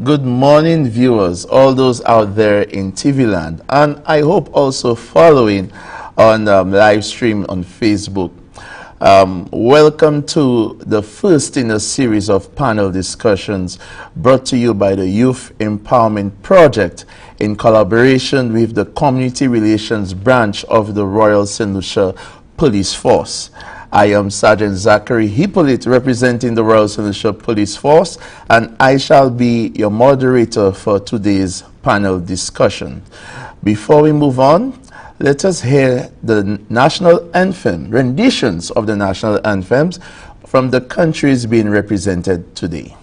Good morning, viewers, all those out there in TV land, and I hope also following on live stream on Facebook. Welcome to the first in a series of panel discussions brought to you by the Youth Empowerment Project in collaboration with the Community Relations Branch of the Royal St. Lucia Police Force. I am Sergeant Zachary Hippolyte, representing the Royal St. Lucia Police Force, and I shall be your moderator for today's panel discussion. Before we move on, let us hear the national anthem, renditions of the national anthems from the countries being represented today.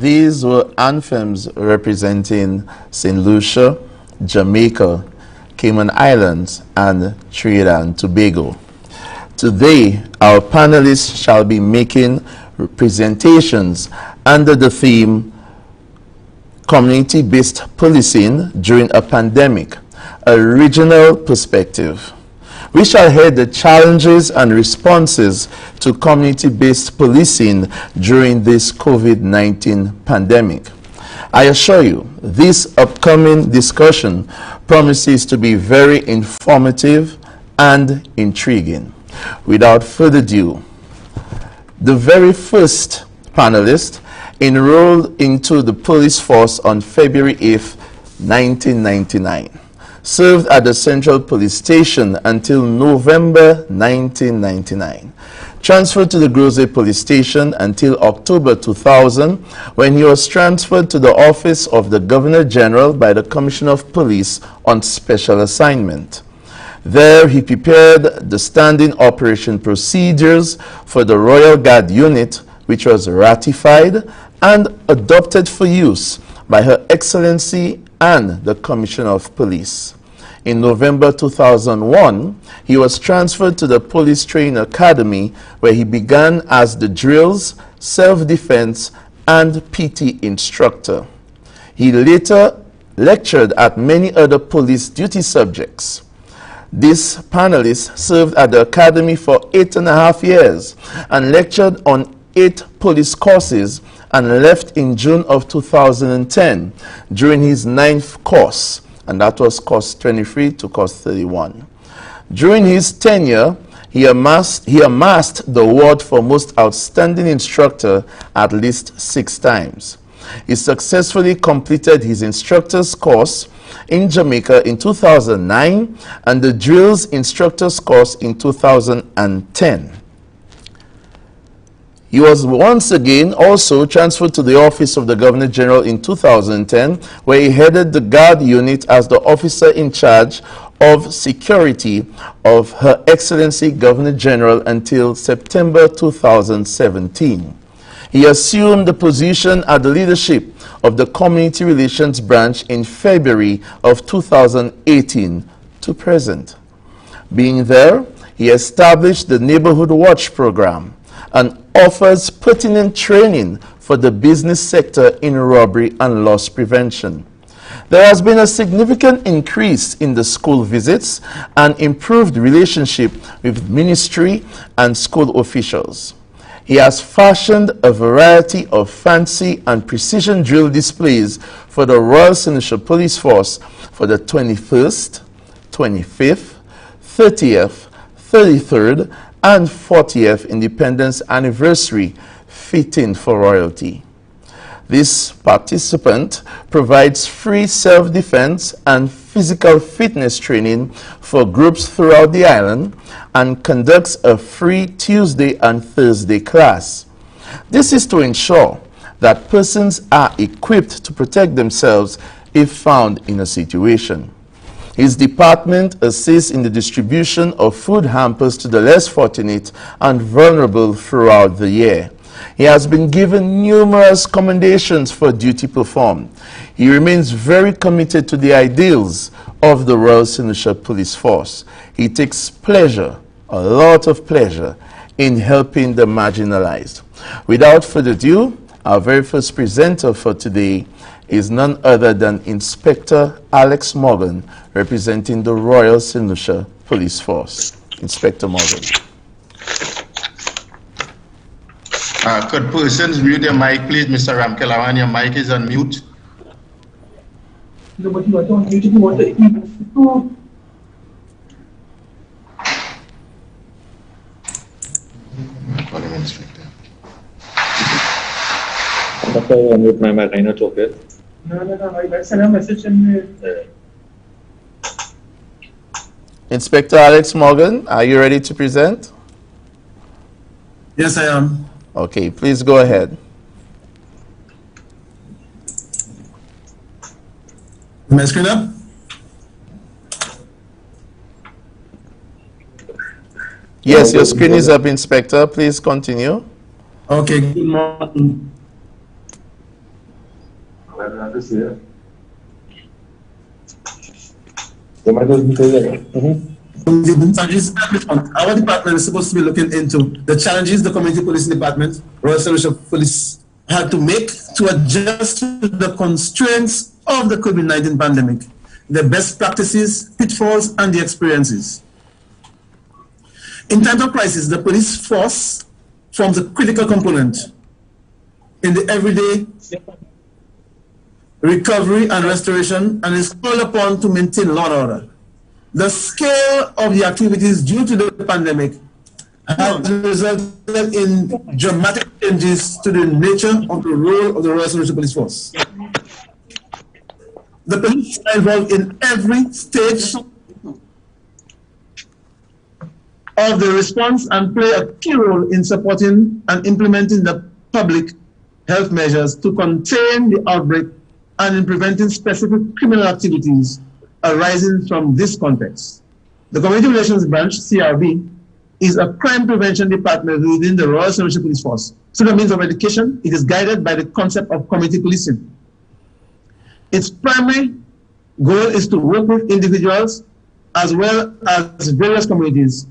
these were anthems representing St. Lucia, Jamaica, Cayman Islands, and Trinidad and Tobago. Today, our panelists shall be making presentations under the theme Community-Based Policing During a Pandemic, a Regional Perspective. We shall hear the challenges and responses to community-based policing during this COVID-19 pandemic. I assure you, this upcoming discussion promises to be very informative and intriguing. Without further ado, the very first panelist enrolled into the police force on February 8th, 1999. Served at the Central Police Station until November 1999. Transferred to the Grosse Police Station until October 2000, when he was transferred to the office of the Governor General by the Commissioner of Police on special assignment. There he prepared the standing operation procedures for the Royal Guard unit, which was ratified and adopted for use by Her Excellency and the Commissioner of Police. In November 2001, he was transferred to the Police Training Academy, where he began as the drills, self-defense, and PT instructor. He later lectured at many other police duty subjects. This panelist served at the academy for 8.5 years and lectured on 8 police courses and left in June of 2010 during his 9th course, and that was course 23 to course 31. During his tenure, he amassed the award for most outstanding instructor at least 6 times. He successfully completed his instructor's course in Jamaica in 2009 and the drills instructor's course in 2010. He was once again also transferred to the office of the Governor General in 2010, where he headed the Guard unit as the officer in charge of security of Her Excellency Governor General until September 2017. He assumed the position at the leadership of the Community Relations Branch in February of 2018 to present. Being there, he established the Neighborhood Watch program and offers pertinent training for the business sector in robbery and loss prevention. There has been a significant increase in the school visits and improved relationship with ministry and school officials. He has fashioned a variety of fancy and precision drill displays for the Royal St. Lucia Police Force for the 21st, 25th, 30th, 33rd, and 40th Independence Anniversary, fitting for royalty. This participant provides free self-defense and physical fitness training for groups throughout the island and conducts a free Tuesday and Thursday class. This is to ensure that persons are equipped to protect themselves if found in a situation. His department assists in the distribution of food hampers to the less fortunate and vulnerable throughout the year. He has been given numerous commendations for duty performed. He remains very committed to the ideals of the Royal St. Lucia Police Force. He takes pleasure, a lot of pleasure, in helping the marginalized. Without further ado, our very first presenter for today is none other than Inspector Alex Morgan, representing the Royal St. Lucia Police Force. Inspector Morgan. Could persons mute their mic, please? Mr. Ramkelawan, your mic is on mute. No, but you are on mute if you want to eat. Calling Inspector. That's why I unmute my mic. I know it's okay. No. I send a message in Inspector Alex Morgan, are you ready to present? Yes, I am. Okay, please go ahead. Is my screen up? Yes, your screen is up, Inspector. Please continue. Okay, good morning. The challenges our department is supposed to be looking into the challenges the community policing department, Royal Solution Police, had to make to adjust to the constraints of the COVID-19 pandemic, the best practices, pitfalls, and the experiences. In times of crisis, the police force forms a critical component in the everyday recovery and restoration and is called upon to maintain law and order. The scale of the activities due to the pandemic has resulted in dramatic changes to the nature of the role of the Royal Solution Police Force. The police are involved in every stage of the response and play a key role in supporting and implementing the public health measures to contain the outbreak and in preventing specific criminal activities arising from this context. The Community Relations Branch, CRB, is a crime prevention department within the Royal Solution Police Force. So the means of education, it is guided by the concept of community policing. Its primary goal is to work with individuals as well as various communities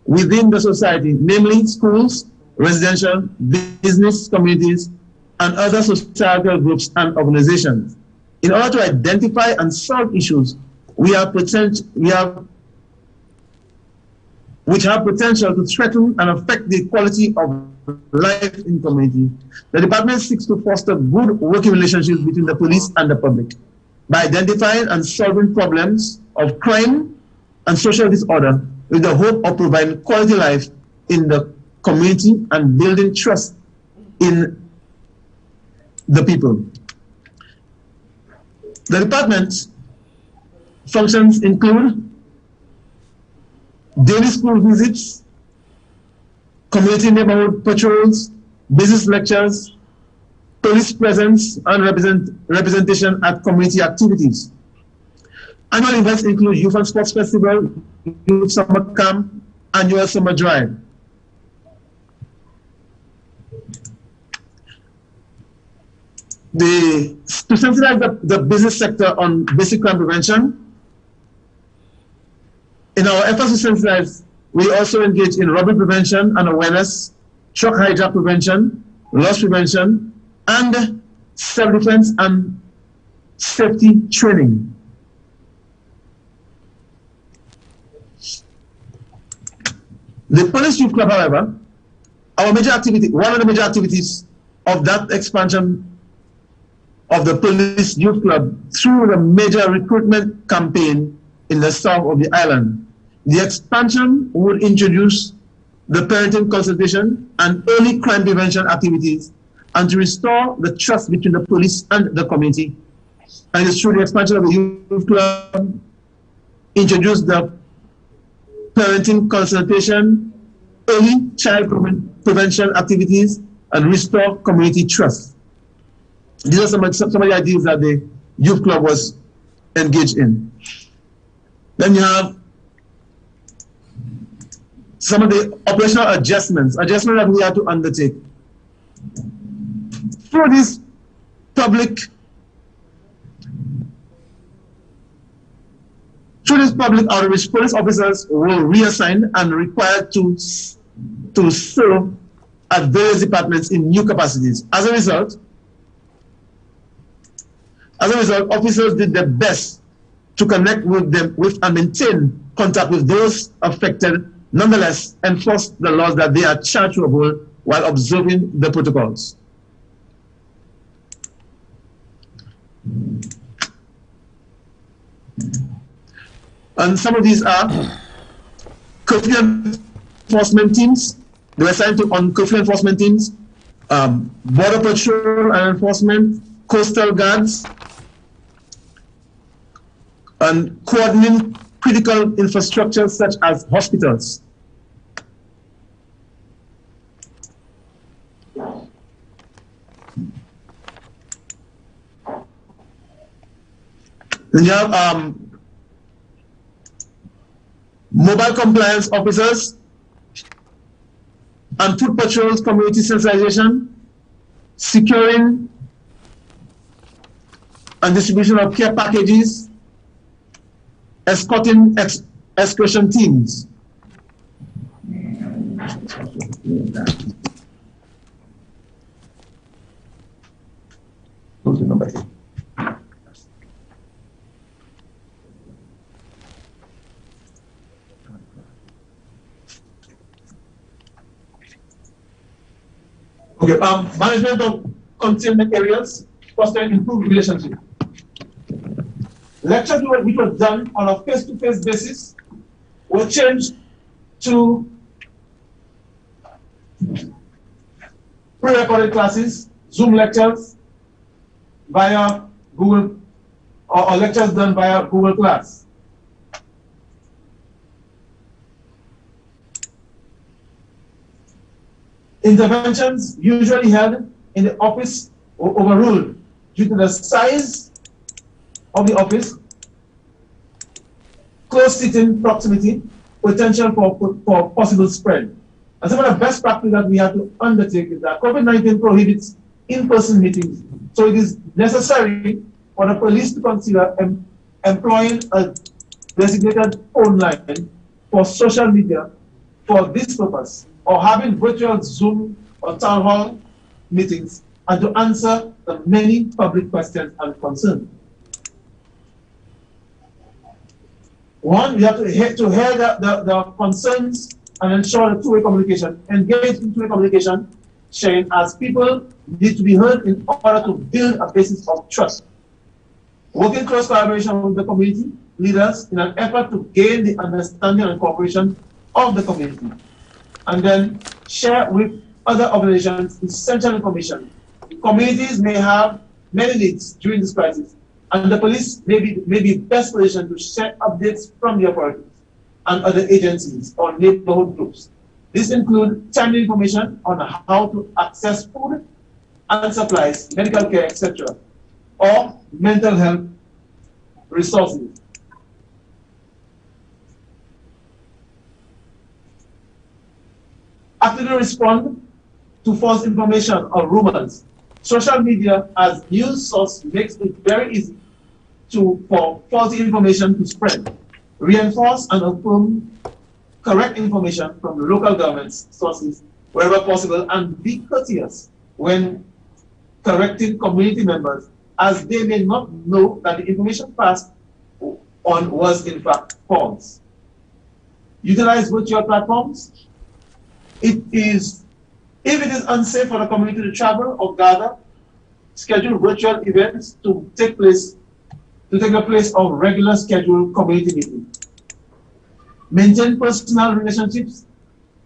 within the society, namely schools, residential, business communities, and other societal groups and organizations. In order to identify and solve issues which have potential to threaten and affect the quality of life in community, the department seeks to foster good working relationships between the police and the public by identifying and solving problems of crime and social disorder with the hope of providing quality life in the community and building trust in the people. The department functions include daily school visits, community neighborhood patrols, business lectures, police presence, and representation at community activities. Annual events include Youth and Sports Festival, Youth Summer Camp, Annual Summer Drive. To sensitize the business sector on basic crime prevention, in our efforts to sensitize, we also engage in robbery prevention and awareness, truck hijack prevention, loss prevention, and self-defense and safety training. The Police Youth Club, however, one of the major activities of that expansion of the Police Youth Club through the major recruitment campaign in the south of the island. The expansion would introduce the parenting consultation and early crime prevention activities and to restore the trust between the police and the community. And it's through the expansion of the Youth Club, introduce the parenting consultation, early child prevention activities, and restore community trust. These are some of the ideas that the Youth Club was engaged in. Then you have some of the operational adjustments that we had to undertake. Through this public outreach, police officers were reassigned and required to serve at various departments in new capacities. As a result, officers did their best to connect with them and maintain contact with those affected, nonetheless enforce the laws that they are charged to uphold while observing the protocols. And some of these are curfew enforcement teams. They were assigned on curfew enforcement teams, border patrol and enforcement, coastal guards, and coordinating critical infrastructure such as hospitals. Then you have mobile compliance officers and foot patrols, community sensitization, securing and distribution of care packages, escorting excursion teams. Okay, management of containment areas, fostering improved relationship. Lectures which was done on a face-to-face basis were changed to pre-recorded classes, Zoom lectures via Google, or lectures done via Google Class. Interventions usually held in the office were overruled due to the size of the office, close sitting proximity, potential for possible spread. And some of the best practice that we have to undertake is that COVID-19 prohibits in-person meetings. So it is necessary for the police to consider employing a designated phone line for social media for this purpose, or having virtual Zoom or town hall meetings, and to answer the many public questions and concerns. One, we have to hear the concerns and ensure the two-way communication, engage in two-way communication, sharing, as people need to be heard in order to build a basis of trust. Working close collaboration with the community leaders in an effort to gain the understanding and cooperation of the community. And then share with other organizations essential information. Communities may have many needs during this crisis, and the police may be best positioned to share updates from the authorities and other agencies or neighborhood groups. This includes timely information on how to access food and supplies, medical care, etc., or mental health resources. Actively respond to false information or rumors. Social media as news source makes it very easy for faulty information to spread. Reinforce and affirm correct information from local government sources wherever possible, and be courteous when correcting community members, as they may not know that the information passed on was in fact false. Utilize virtual platforms. If it is unsafe for the community to travel or gather, schedule virtual events to take the place of regular scheduled community meetings. Maintain personal relationships.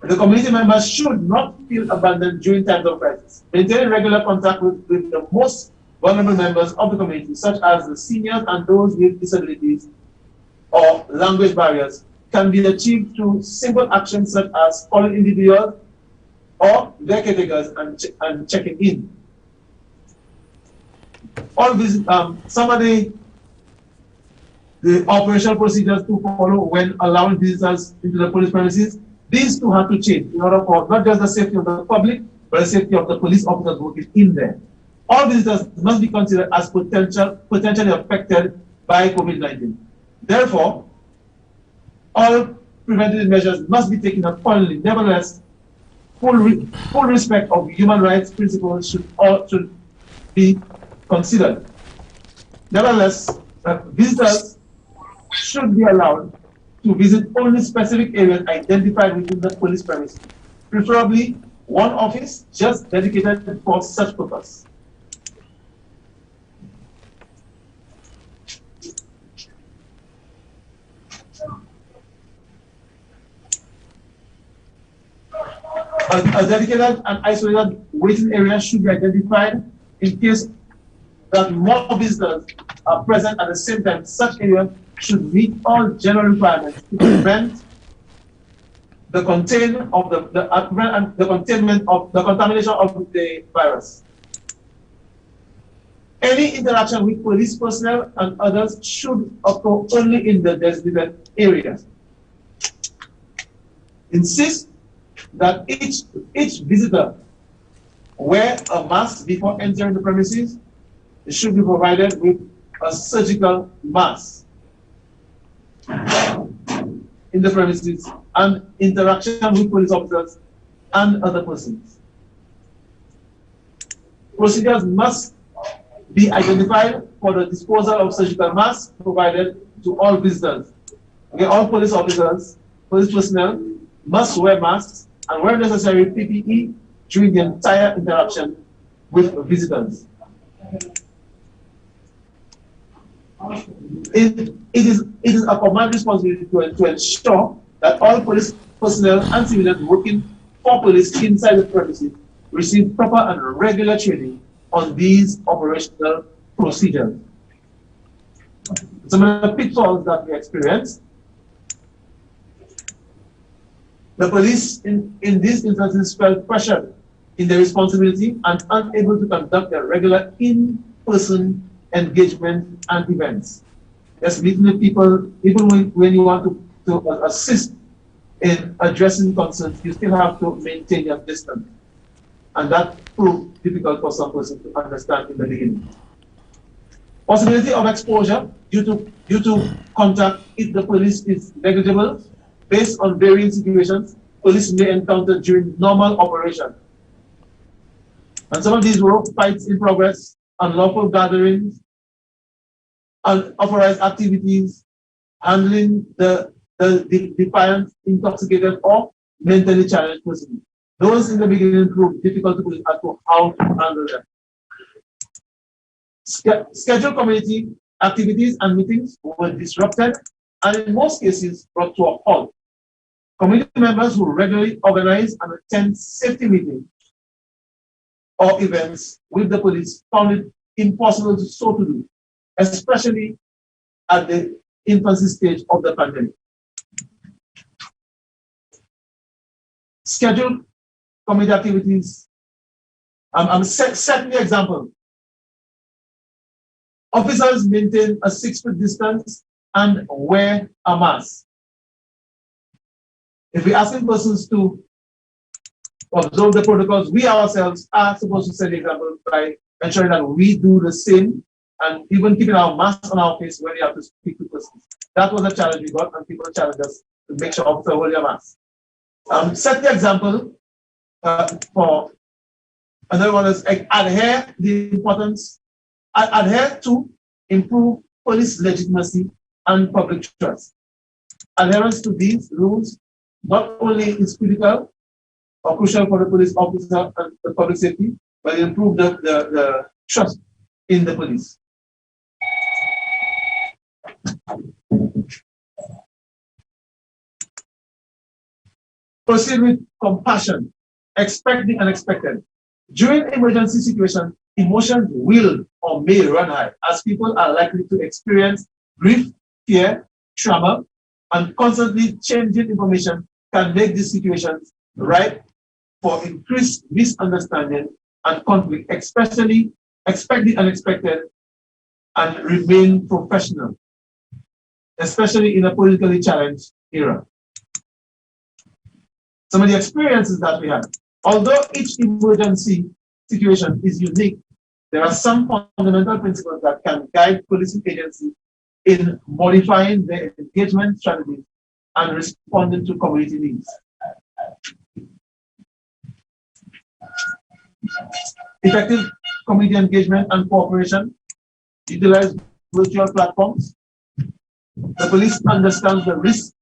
The community members should not feel abandoned during times of crisis. Maintain regular contact with the most vulnerable members of the community, such as the seniors and those with disabilities or language barriers, can be achieved through simple actions such as calling individuals or their caretakers and checking in. All these, some of the operational procedures to follow when allowing visitors into the police premises, these two have to change in order for not just the safety of the public, but the safety of the police officers working in there. All visitors must be considered as potentially affected by COVID-19. Therefore, all preventative measures must be taken accordingly. Nevertheless, full respect of human rights principles should be considered. Nevertheless, visitors should be allowed to visit only specific areas identified within the police premises, preferably one office just dedicated for such purpose. A dedicated and isolated waiting area should be identified in case that more visitors are present at the same time. Such area should meet all general requirements to prevent the containment of the contamination of the virus. Any interaction with police personnel and others should occur only in the designated areas. Insist that each visitor wear a mask before entering the premises. It should be provided with a surgical mask in the premises and interaction with police officers and other persons. Procedures must be identified for the disposal of surgical masks provided to all visitors. Okay, all police officers, police personnel must wear masks and where necessary PPE during the entire interaction with visitors. It is a command responsibility to ensure that all police personnel and civilians working for police inside the premises receive proper and regular training on these operational procedures. Some of the pitfalls that we experience: the police in these instances felt pressured in their responsibility and unable to conduct their regular in-person engagement and events. Just meeting with people, even when you want to assist in addressing concerns, you still have to maintain your distance. And that proved difficult for some persons to understand in the beginning. Possibility of exposure due to contact if the police is negligible. Based on varying situations, police may encounter during normal operation. And some of these were fights in progress, unlawful gatherings, unauthorized activities, handling the defiant, intoxicated, or mentally challenged person. Those in the beginning proved difficult to believe as to how to handle them. Scheduled community activities and meetings were disrupted and in most cases brought to a halt. Community members who regularly organize and attend safety meetings or events with the police found it impossible to do, especially at the infancy stage of the pandemic. Scheduled community activities. Set the example. Officers maintain a 6-foot distance and wear a mask. If we're asking persons to observe the protocols, we ourselves are supposed to set the example by ensuring that we do the same and even keeping our mask on our face when we have to speak to persons. That was a challenge we got, and people challenged us to make sure officers hold their mask. Set the example for another one is adhere to improve police legitimacy and public trust. Adherence to these rules not only is critical or crucial for the police officer and the public safety, but improve the trust in the police. Proceed with compassion. Expect the unexpected. During emergency situations, emotions will or may run high, as people are likely to experience grief, fear, trauma, and constantly changing information can make these situations ripe for increased misunderstanding and conflict. Especially expect the unexpected and remain professional, especially in a politically challenged era. Some of the experiences that we have. Although each emergency situation is unique, there are some fundamental principles that can guide policing agencies in modifying their engagement strategies and responding to community needs. Effective community engagement and cooperation. Utilize virtual platforms. The police understands the risk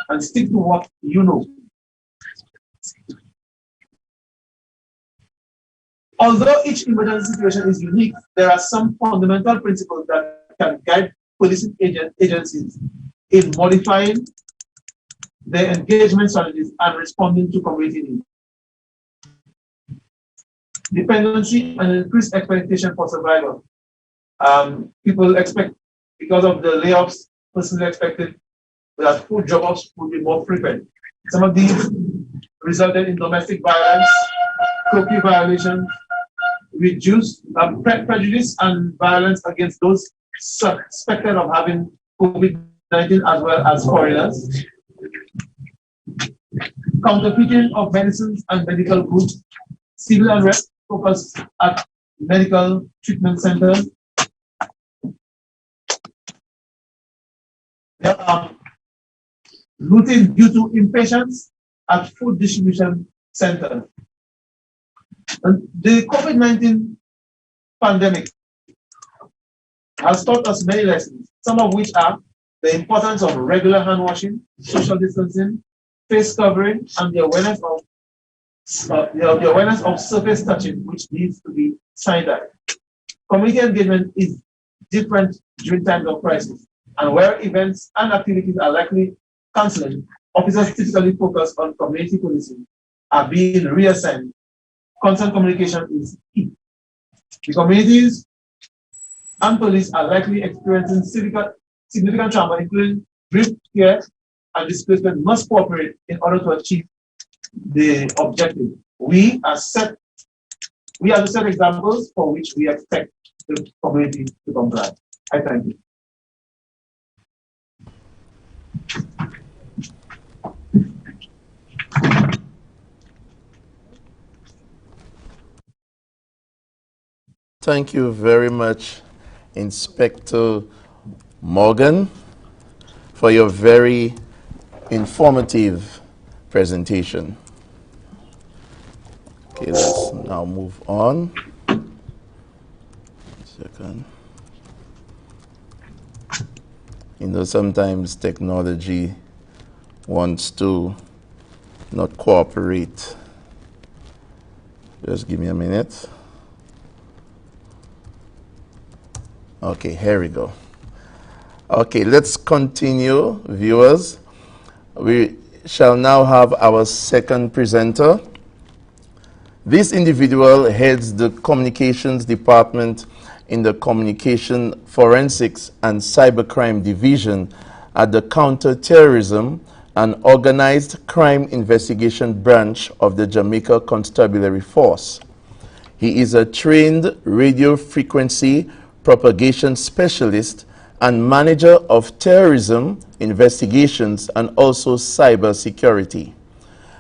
and stick to what you know. Although each emergency situation is unique, there are some fundamental principles that can guide policing agencies in modifying their engagement strategies and responding to community needs. Dependency and increased expectation for survival. People expect, because of the layoffs, personally expected that food jobs would be more frequent. Some of these resulted in domestic violence, curfew violations, reduced prejudice and violence against those suspected of having COVID-19 as well as foreigners. Counterfeiting of medicines and medical goods. Civil unrest focused at medical treatment centers. looting due to impatience at food distribution centers. And the COVID-19 pandemic has taught us many lessons, some of which are the importance of regular hand washing, social distancing, face covering, and the awareness of surface touching, which needs to be sanitized. Community engagement is different during times of crisis, and where events and activities are likely cancelling, officers typically focus on community policing are being reassigned. Constant communication is key. The communities and police are likely experiencing significant trauma, including grief, fear, and displacement, must cooperate in order to achieve the objective. We are to set examples for which we expect the community to comply. I thank you. Thank you very much, Inspector Morgan, for your very informative presentation. Okay, let's now move on. Second. You know, sometimes technology wants to not cooperate. Just give me a minute. Okay, here we go. Okay, let's continue, viewers. We shall now have our second presenter. This individual heads the communications department in the Communication Forensics and Cybercrime Division at the Counterterrorism and Organized Crime Investigation Branch of the Jamaica Constabulary Force. He is a trained radio frequency propagation specialist and manager of terrorism investigations and also cyber security.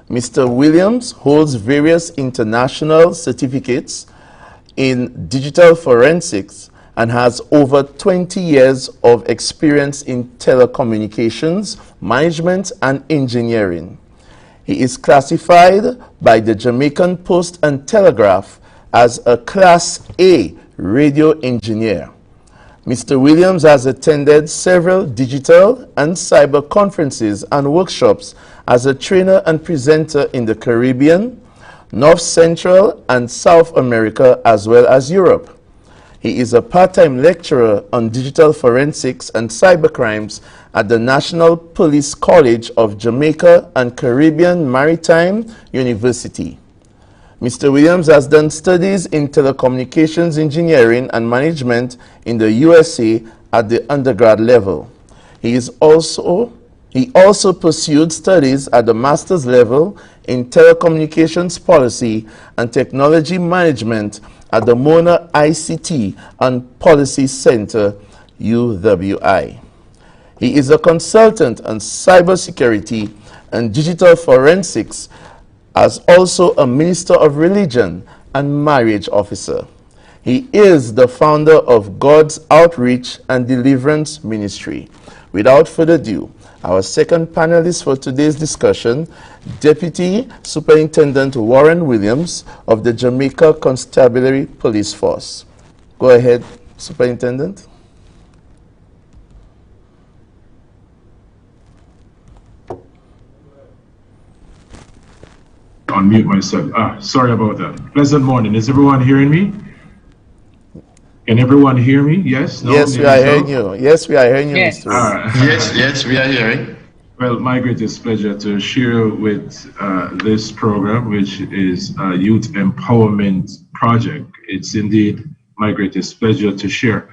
Mr. Williams holds various international certificates in digital forensics and has over 20 years of experience in telecommunications, management, and engineering. He is classified by the Jamaican Post and Telegraph as a Class A radio engineer. Mr. Williams has attended several digital and cyber conferences and workshops as a trainer and presenter in the Caribbean, North Central and South America, as well as Europe. He is a part-time lecturer on digital forensics and cybercrimes at the National Police College of Jamaica and Caribbean Maritime University. Mr. Williams has done studies in telecommunications engineering and management in the USA at the undergrad level. He also pursued studies at the master's level in telecommunications policy and technology management at the Mona ICT and Policy Center, UWI. He is a consultant on cybersecurity and digital forensics, as also a minister of religion and marriage officer. He is the founder of God's Outreach and Deliverance Ministry. Without further ado, our second panelist for today's discussion, Deputy Superintendent Warren Williams of the Jamaica Constabulary Police Force. Go ahead, Superintendent. Unmute myself. Sorry about that. Pleasant morning. Is everyone hearing me? Can everyone hear me? Yes? No? Yes, we are hearing you. Yes, we are hearing you, yes. Mr. Yes, we are hearing. Well, my greatest pleasure to share with this program, which is a youth empowerment project. It's indeed my greatest pleasure to share.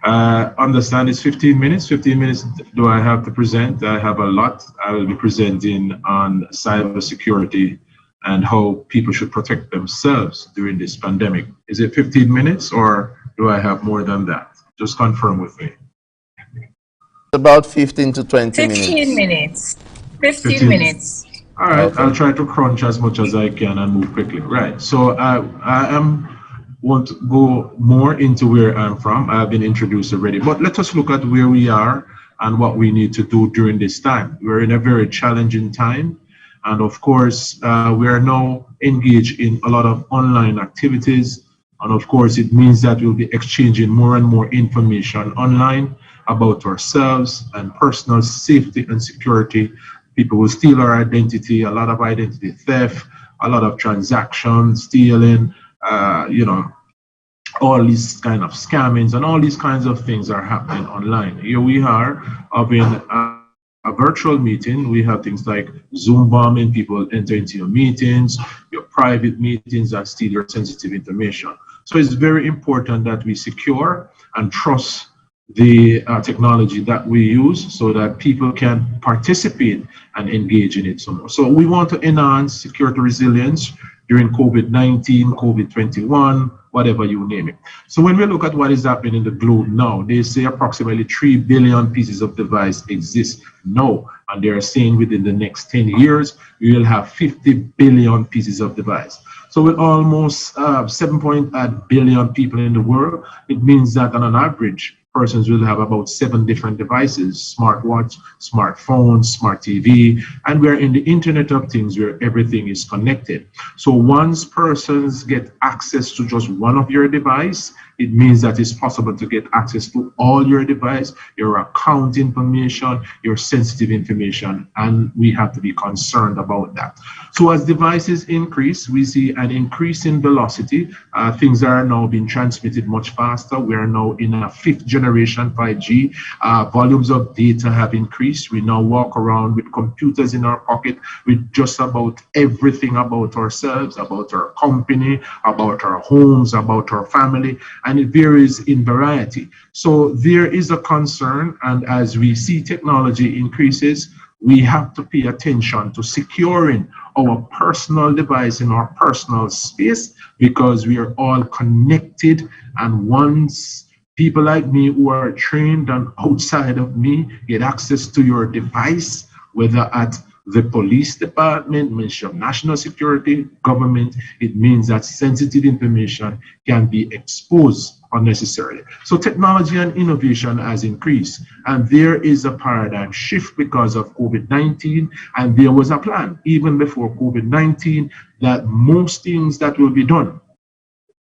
Understand it's 15 minutes. 15 minutes do I have to present? I have a lot. I will be presenting on cybersecurity and how people should protect themselves during this pandemic. Is it 15 minutes or do I have more than that? Just confirm with me. About 15 to 20 minutes. 15 minutes. 15 minutes. All right, okay. I'll try to crunch as much as I can and move quickly. Right, so I want to go more into where I'm from. I've been introduced already, but let us look at where we are and what we need to do during this time. We're in a very challenging time. And of course, we are now engaged in a lot of online activities. And of course, it means that we'll be exchanging more and more information online about ourselves and personal safety and security. People will steal our identity, a lot of identity theft, a lot of transactions, stealing, all these kind of scammings and all these kinds of things are happening online. Here we are having a virtual meeting. We have things like Zoom bombing, people enter into your meetings, your private meetings, and steal your sensitive information. So it's very important that we secure and trust the technology that we use so that people can participate and engage in it some more. So we want to enhance security resilience during COVID-19, COVID-21, whatever you name it. So when we look at what is happening in the globe now, they say approximately 3 billion pieces of device exist now, and they are saying within the next 10 years, we will have 50 billion pieces of device. So with almost 7.8 billion people in the world, it means that on an average, persons will have about 7 different devices: smartwatch, smartphone, smart TV, and we're in the Internet of Things where everything is connected. So once persons get access to just one of your device, it means that it's possible to get access to all your device, your account information, your sensitive information, and we have to be concerned about that. So as devices increase, we see an increase in velocity. Things are now being transmitted much faster. We are now in a 5th generation 5G. Volumes of data have increased. We now walk around with computers in our pocket with just about everything about ourselves, about our company, about our homes, about our family, and it varies in variety. So there is a concern, and as we see technology increases, we have to pay attention to securing our personal device in our personal space, because we are all connected, and once people like me who are trained and outside of me get access to your device, whether at the police department, Ministry of National Security, government, it means that sensitive information can be exposed unnecessarily. So technology and innovation has increased, and there is a paradigm shift because of COVID-19, and there was a plan even before COVID-19 that most things that will be done.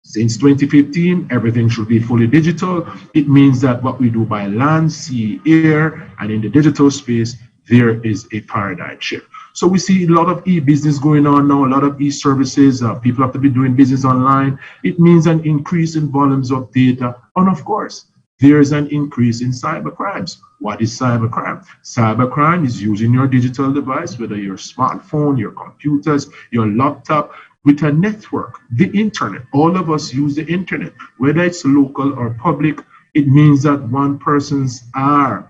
Since 2015, everything should be fully digital. It means that what we do by land, sea, air, and in the digital space, there is a paradigm shift. So we see a lot of e-business going on now, a lot of e-services. People have to be doing business online. It means an increase in volumes of data. And of course, there is an increase in cyber crimes. What is cybercrime? Cybercrime is using your digital device, whether your smartphone, your computers, your laptop, with a network, the internet. All of us use the internet, whether it's local or public. It means that one persons are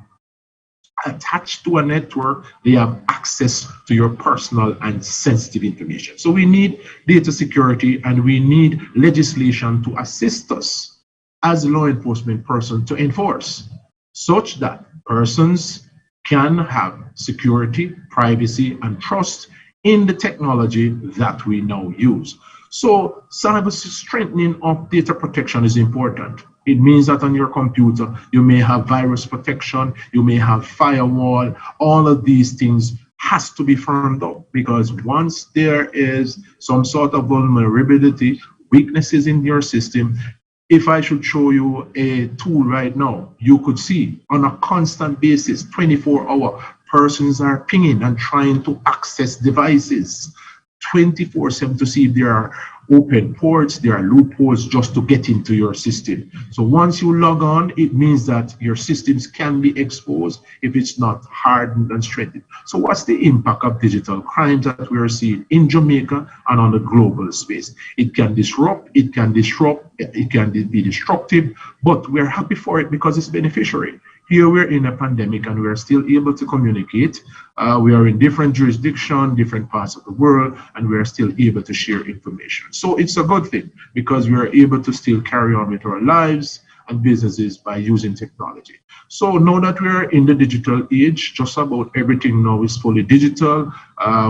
attached to a network, they have access to your personal and sensitive information. So we need data security, and we need legislation to assist us as law enforcement person to enforce, such that persons can have security, privacy, and trust in the technology that we now use. So cyber strengthening of data protection is important. It means that on your computer, you may have virus protection, you may have firewall. All of these things has to be firmed up, because once there is some sort of vulnerability, weaknesses in your system, if I should show you a tool right now, you could see on a constant basis, 24-hour, persons are pinging and trying to access devices 24/7 to see if there are open ports, there are loopholes just to get into your system. So once you log on, it means that your systems can be exposed if it's not hardened and strengthened. So what's the impact of digital crimes that we are seeing in Jamaica and on the global space? It can disrupt, it can be destructive, but we're happy for it because it's beneficiary. Here we're in a pandemic and we're still able to communicate. We are in different jurisdictions, different parts of the world, and we're still able to share information. So it's a good thing because we're able to still carry on with our lives and businesses by using technology. So now that we're in the digital age, just about everything now is fully digital.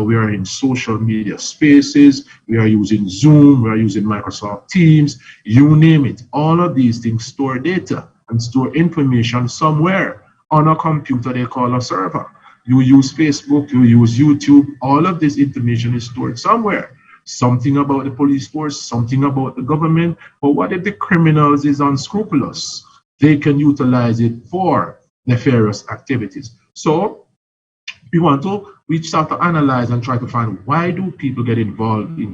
We are in social media spaces. We are using Zoom. We are using Microsoft Teams. You name it. All of these things store data and store information somewhere. on a computer they call a server. You use Facebook, you use YouTube, all of this information is stored somewhere. Something about the police force, something about the government. But what if the criminals is unscrupulous? They can utilize it for nefarious activities. So we start to analyze and try to find, why do people get involved in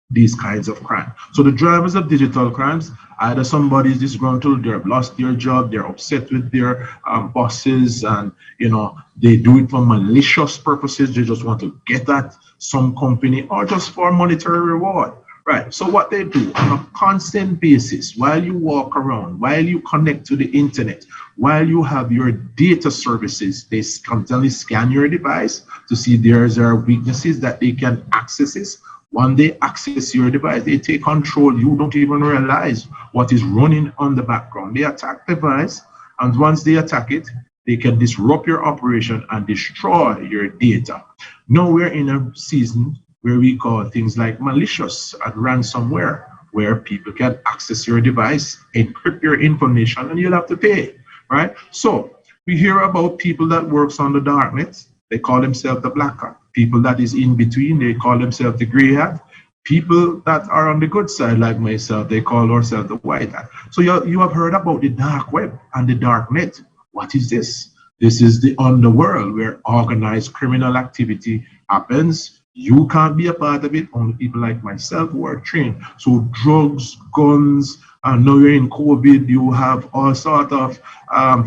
these kinds of crime? So the drivers of digital crimes, either somebody is disgruntled, they've lost their job, they're upset with their bosses, and they do it for malicious purposes. They just want to get at some company, or just for monetary reward. Right. So what they do on a constant basis, while you walk around, while you connect to the internet, while you have your data services, they constantly scan your device to see there are weaknesses that they can access it. When they access your device, they take control. You don't even realize what is running on the background. They attack the device, and once they attack it, they can disrupt your operation and destroy your data. Now we're in a season where we call things like malicious and ransomware, where people can access your device, encrypt your information, and you'll have to pay, right? So we hear about people that works on the darknet. They call themselves the black hat. People that is in between, they call themselves the gray hat. People that are on the good side, like myself, they call ourselves the white hat. So you have heard about the dark web and the dark net. What is this? This is the underworld where organized criminal activity happens. You can't be a part of it, only people like myself who are trained. So drugs, guns, and now you're in COVID, you have all sort of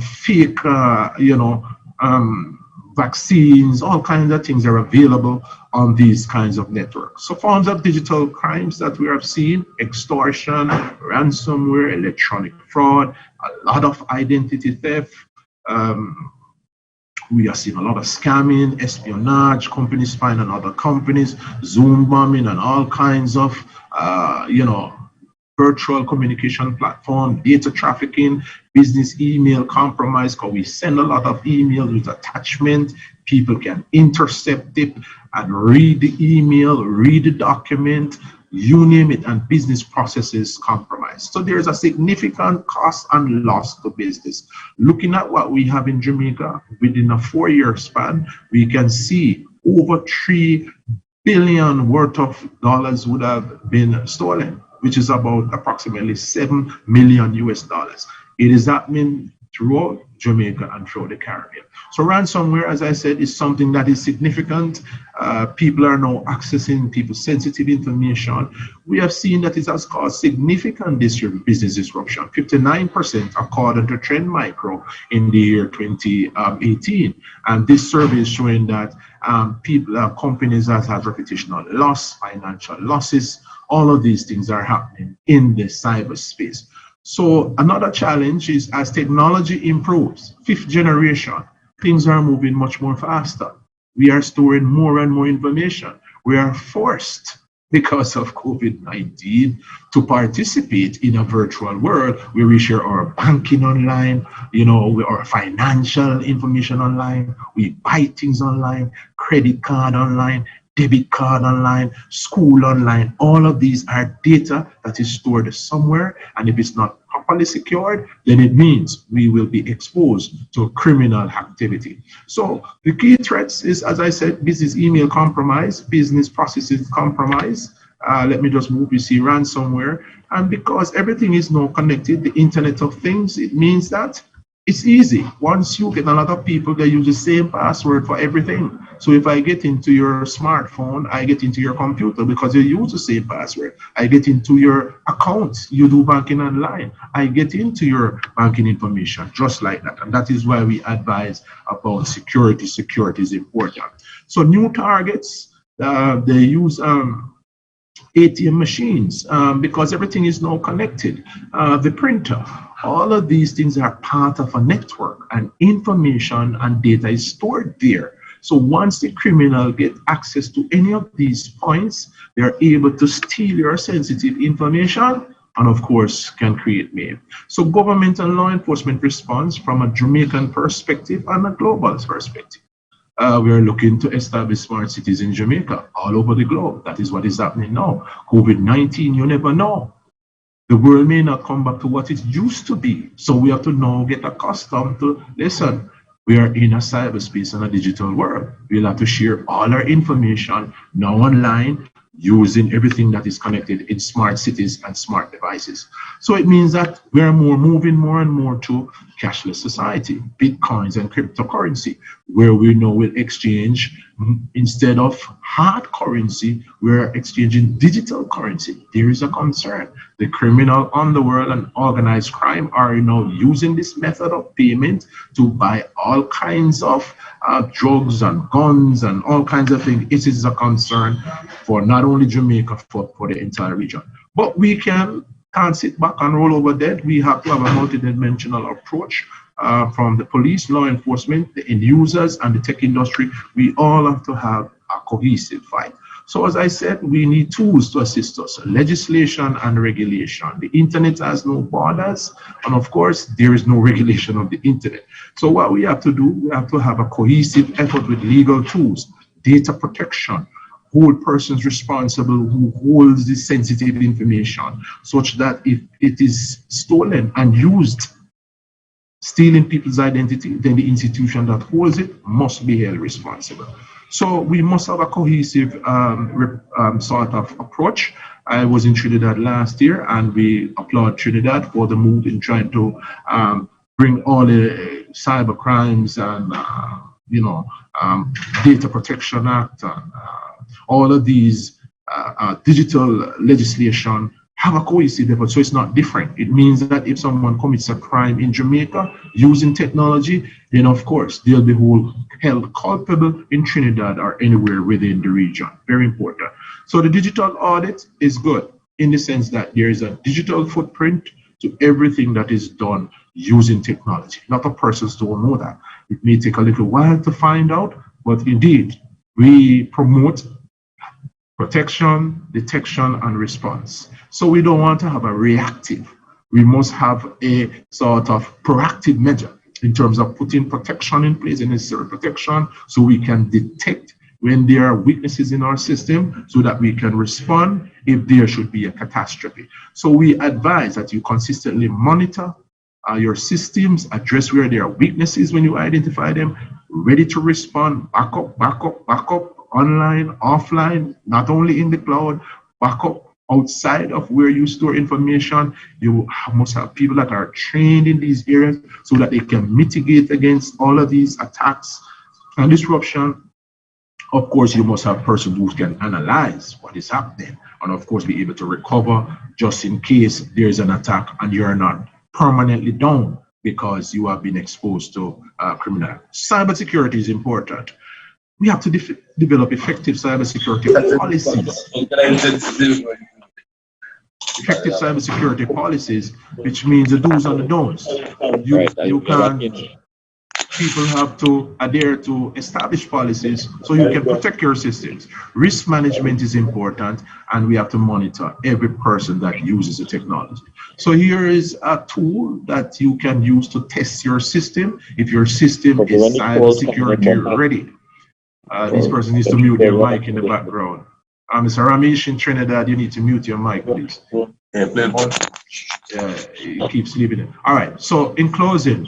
fake, vaccines, all kinds of things are available on these kinds of networks. So forms of digital crimes that we have seen: extortion, ransomware, electronic fraud, a lot of identity theft. We are seeing a lot of scamming, espionage, companies spying on other companies, Zoom bombing, and all kinds of, virtual communication platform, data trafficking, business email compromise, because we send a lot of emails with attachment. People can intercept it and read the email, read the document, you name it, and business processes compromised. So there's a significant cost and loss to business. Looking at what we have in Jamaica, within a 4-year span, we can see over $3 billion worth of dollars would have been stolen, which is about approximately $7 million US. It is happening throughout Jamaica and throughout the Caribbean. So ransomware, as I said, is something that is significant. People are now accessing people's sensitive information. We have seen that it has caused significant business disruption, 59% according to Trend Micro in the year 2018. And this survey is showing that companies that have reputational loss, financial losses, all of these things are happening in the cyberspace. So another challenge is, as technology improves, 5th generation, things are moving much more faster. We are storing more and more information. We are forced, because of COVID-19, to participate in a virtual world where we share our banking online, our financial information online, we buy things online, credit card online, debit card online, school online. All of these are data that is stored somewhere, and if it's not properly secured, then it means we will be exposed to criminal activity. So the key threats is, as I said, business email compromise, business processes compromise. Let me just move. You see ransomware, and because everything is now connected, the Internet of Things, it means that it's easy. Once you get a lot of people, they use the same password for everything. So if I get into your smartphone, I get into your computer because you use the same password. I get into your account, you do banking online. I get into your banking information just like that. And that is why we advise about security. Security is important. So new targets, they use ATM machines because everything is now connected. The printer, all of these things are part of a network, and information and data is stored there. So once the criminal get access to any of these points, they're able to steal your sensitive information and of course can create mayhem. So government and law enforcement response from a Jamaican perspective and a global perspective. We are looking to establish smart cities in Jamaica all over the globe. That is what is happening now. COVID-19, you never know. The world may not come back to what it used to be. So we have to now get accustomed to, listen, we are in a cyberspace and a digital world. We'll have to share all our information now online, using everything that is connected in smart cities and smart devices. So it means that we are moving more and more to cashless society, bitcoins and cryptocurrency, where we know we'll exchange instead of hard currency, we're exchanging digital currency. There is a concern. The criminal underworld and organized crime are now using this method of payment to buy all kinds of drugs and guns and all kinds of things. It is a concern for not only Jamaica, for the entire region. But we can't sit back and roll over dead. We have to have a multidimensional approach from the police, law enforcement, the end users, and the tech industry. We all have to have a cohesive fight. So as I said, we need tools to assist us, legislation and regulation. The internet has no borders, and of course, there is no regulation of the internet. So what we have to do, we have to have a cohesive effort with legal tools, data protection, hold persons responsible who holds the sensitive information, such that if it is stolen and used, stealing people's identity, then the institution that holds it must be held responsible. So we must have a cohesive sort of approach. I was in Trinidad last year, and we applaud Trinidad for the move in trying to bring all the cyber crimes and Data Protection Act and all of these digital legislation have a cohesive effort, so it's not different. It means that if someone commits a crime in Jamaica using technology, then of course they'll be held culpable in Trinidad or anywhere within the region. Very important. So the digital audit is good in the sense that there is a digital footprint to everything that is done using technology. A lot of persons don't know that. It may take a little while to find out, but indeed we promote protection, detection, and response. So we don't want to have a reactive. We must have a sort of proactive measure in terms of putting protection in place, the necessary protection, so we can detect when there are weaknesses in our system so that we can respond if there should be a catastrophe. So we advise that you consistently monitor your systems, address where there are weaknesses when you identify them, ready to respond, backup, online, offline, not only in the cloud, backup outside of where you store information. You must have people that are trained in these areas so that they can mitigate against all of these attacks and disruption. Of course, you must have persons who can analyze what is happening and of course be able to recover just in case there is an attack and you're not permanently down because you have been exposed to criminal. Cybersecurity is important. We have to develop effective cybersecurity policies. Effective cybersecurity policies, which means the do's and the don'ts. People have to adhere to established policies so you can protect your systems. Risk management is important, and we have to monitor every person that uses the technology. So here is a tool that you can use to test your system if your system is cybersecurity ready. This person needs to mute your mic in the background. Mr. Ramesh in Trinidad, you need to mute your mic, please. Yeah, he keeps leaving it. All right. So in closing,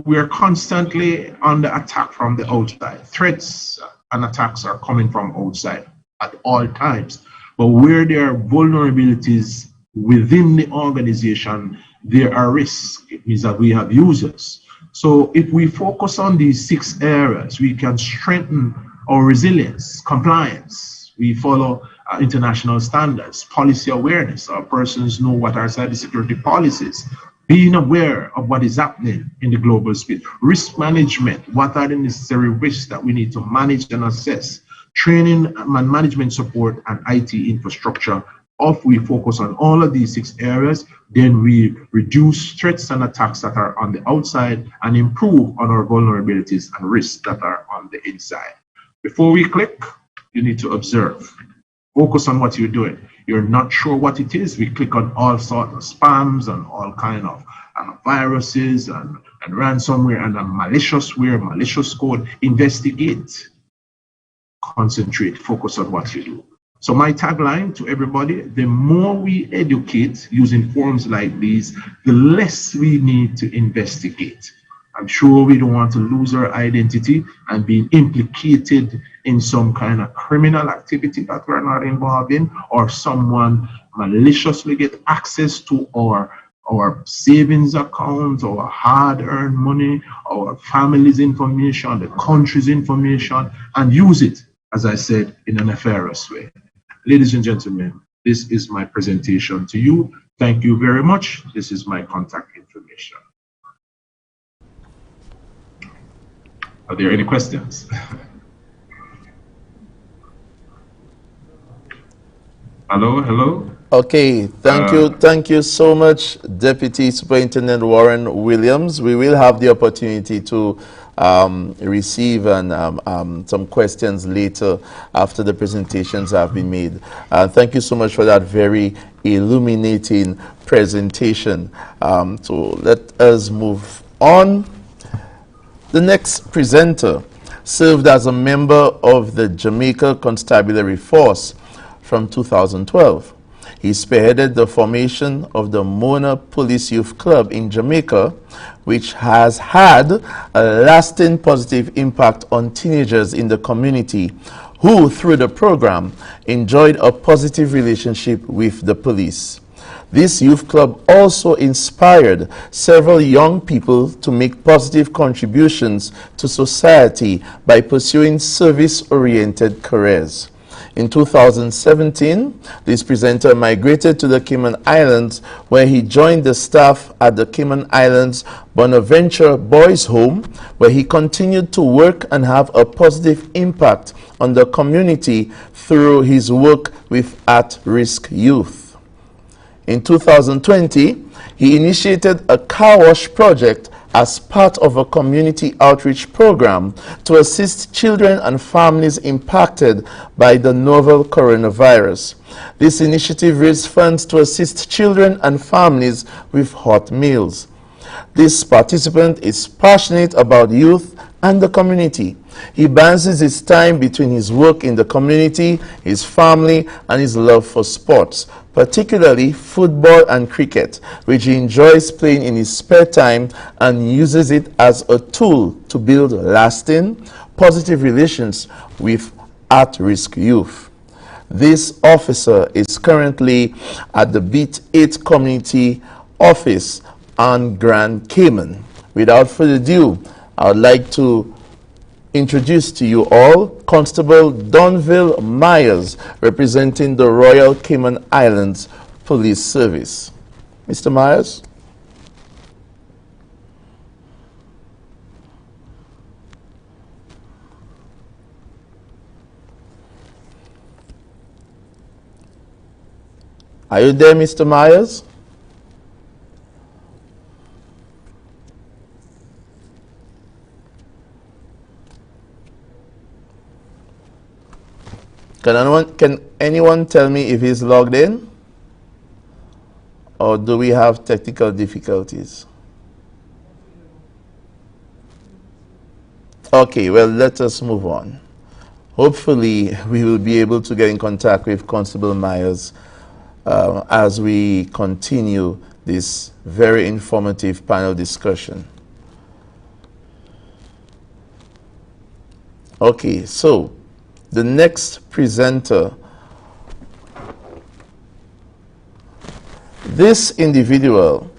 we are constantly under attack from the outside. Threats and attacks are coming from outside at all times. But where there are vulnerabilities within the organization, there are risks. It means that we have users. So if we focus on these 6 areas, we can strengthen our resilience, compliance. We follow international standards, policy awareness. Our persons know what our cybersecurity policies, being aware of what is happening in the global space, risk management, what are the necessary risks that we need to manage and assess, training and management support, and IT infrastructure. If we focus on all of these 6 areas, then we reduce threats and attacks that are on the outside and improve on our vulnerabilities and risks that are on the inside. Before we click, you need to observe. Focus on what you're doing. You're not sure what it is, we click on all sorts of spams and all kind of viruses and ransomware and malicious code. Investigate, concentrate, focus on what you do. So my tagline to everybody, the more we educate using forums like these, the less we need to investigate. I'm sure we don't want to lose our identity and being implicated in some kind of criminal activity that we're not involved in, or someone maliciously get access to our savings account, our hard-earned money, our family's information, the country's information, and use it, as I said, in a nefarious way. Ladies and gentlemen, this is my presentation to you. Thank you very much. This is my contact information. Are there any questions? Hello, hello. Okay, thank you so much, Deputy Superintendent Warren Williams. We will have the opportunity to receive some questions later after the presentations have been made. Thank you so much for that very illuminating presentation. So let us move on. The next presenter served as a member of the Jamaica Constabulary Force from 2012. He spearheaded the formation of the Mona Police Youth Club in Jamaica, which has had a lasting positive impact on teenagers in the community who, through the program, enjoyed a positive relationship with the police. This youth club also inspired several young people to make positive contributions to society by pursuing service-oriented careers. In 2017, this presenter migrated to the Cayman Islands, where he joined the staff at the Cayman Islands Bonaventure Boys Home, where he continued to work and have a positive impact on the community through his work with at-risk youth. In 2020, he initiated a car wash project as part of a community outreach program to assist children and families impacted by the novel coronavirus. This initiative raised funds to assist children and families with hot meals. This participant is passionate about youth and the community. He balances his time between his work in the community, his family, and his love for sports, particularly football and cricket, which he enjoys playing in his spare time and uses it as a tool to build lasting, positive relations with at-risk youth. This officer is currently at the Beat 8 Community Office on Grand Cayman. Without further ado, I would like to introduce to you all Constable Donville Myers, representing the Royal Cayman Islands Police Service. Mr. Myers? Are you there, Mr. Myers? Can anyone tell me if he's logged in? Or do we have technical difficulties? Okay, well, let us move on. Hopefully, we will be able to get in contact with Constable Myers as we continue this very informative panel discussion. Okay, so the next presenter, this individual,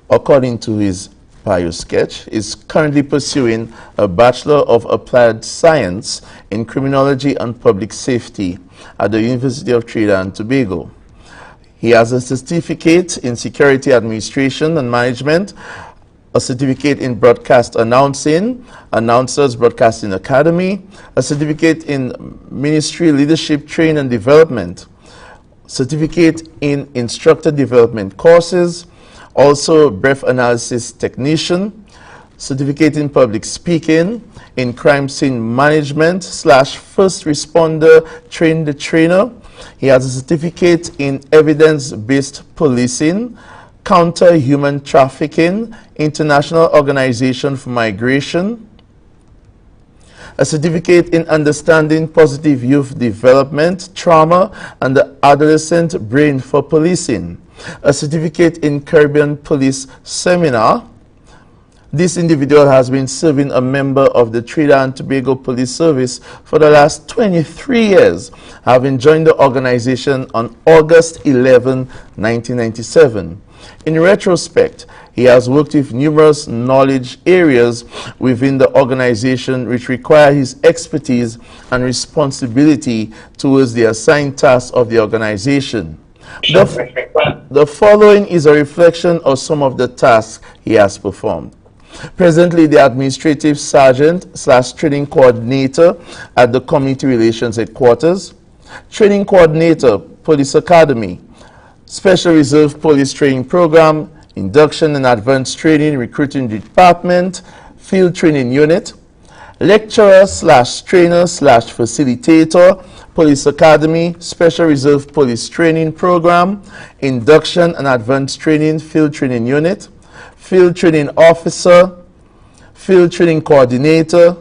according to his bio sketch, is currently pursuing a Bachelor of Applied Science in Criminology and Public Safety at the University of Trinidad and Tobago. He has a certificate in Security Administration and Management, a certificate in Broadcast Announcing, Announcers Broadcasting Academy, a certificate in Ministry Leadership Training and Development, certificate in Instructor Development Courses, also Breath Analysis Technician, certificate in Public Speaking, in Crime Scene Management / First Responder Train the Trainer. He has a certificate in Evidence-Based Policing, Counter Human Trafficking, International Organization for Migration. a certificate in understanding positive youth development, trauma, and the adolescent brain for policing, a certificate in Caribbean Police Seminar. This individual has been serving a member of the Trinidad and Tobago Police Service for the last 23 years, having joined the organization on August 11, 1997. In retrospect, he has worked with numerous knowledge areas within the organization which require his expertise and responsibility towards the assigned tasks of the organization. The following is a reflection of some of the tasks he has performed. Presently, the Administrative Sergeant/Training Coordinator at the Community Relations Headquarters, Training Coordinator, Police Academy, Special Reserve Police Training Program, Induction and Advanced Training Recruiting Department, Field Training Unit, Lecturer/Trainer/Facilitator, Police Academy, Special Reserve Police Training Program, Induction and Advanced Training Field Training Unit, Field Training Officer, Field Training Coordinator,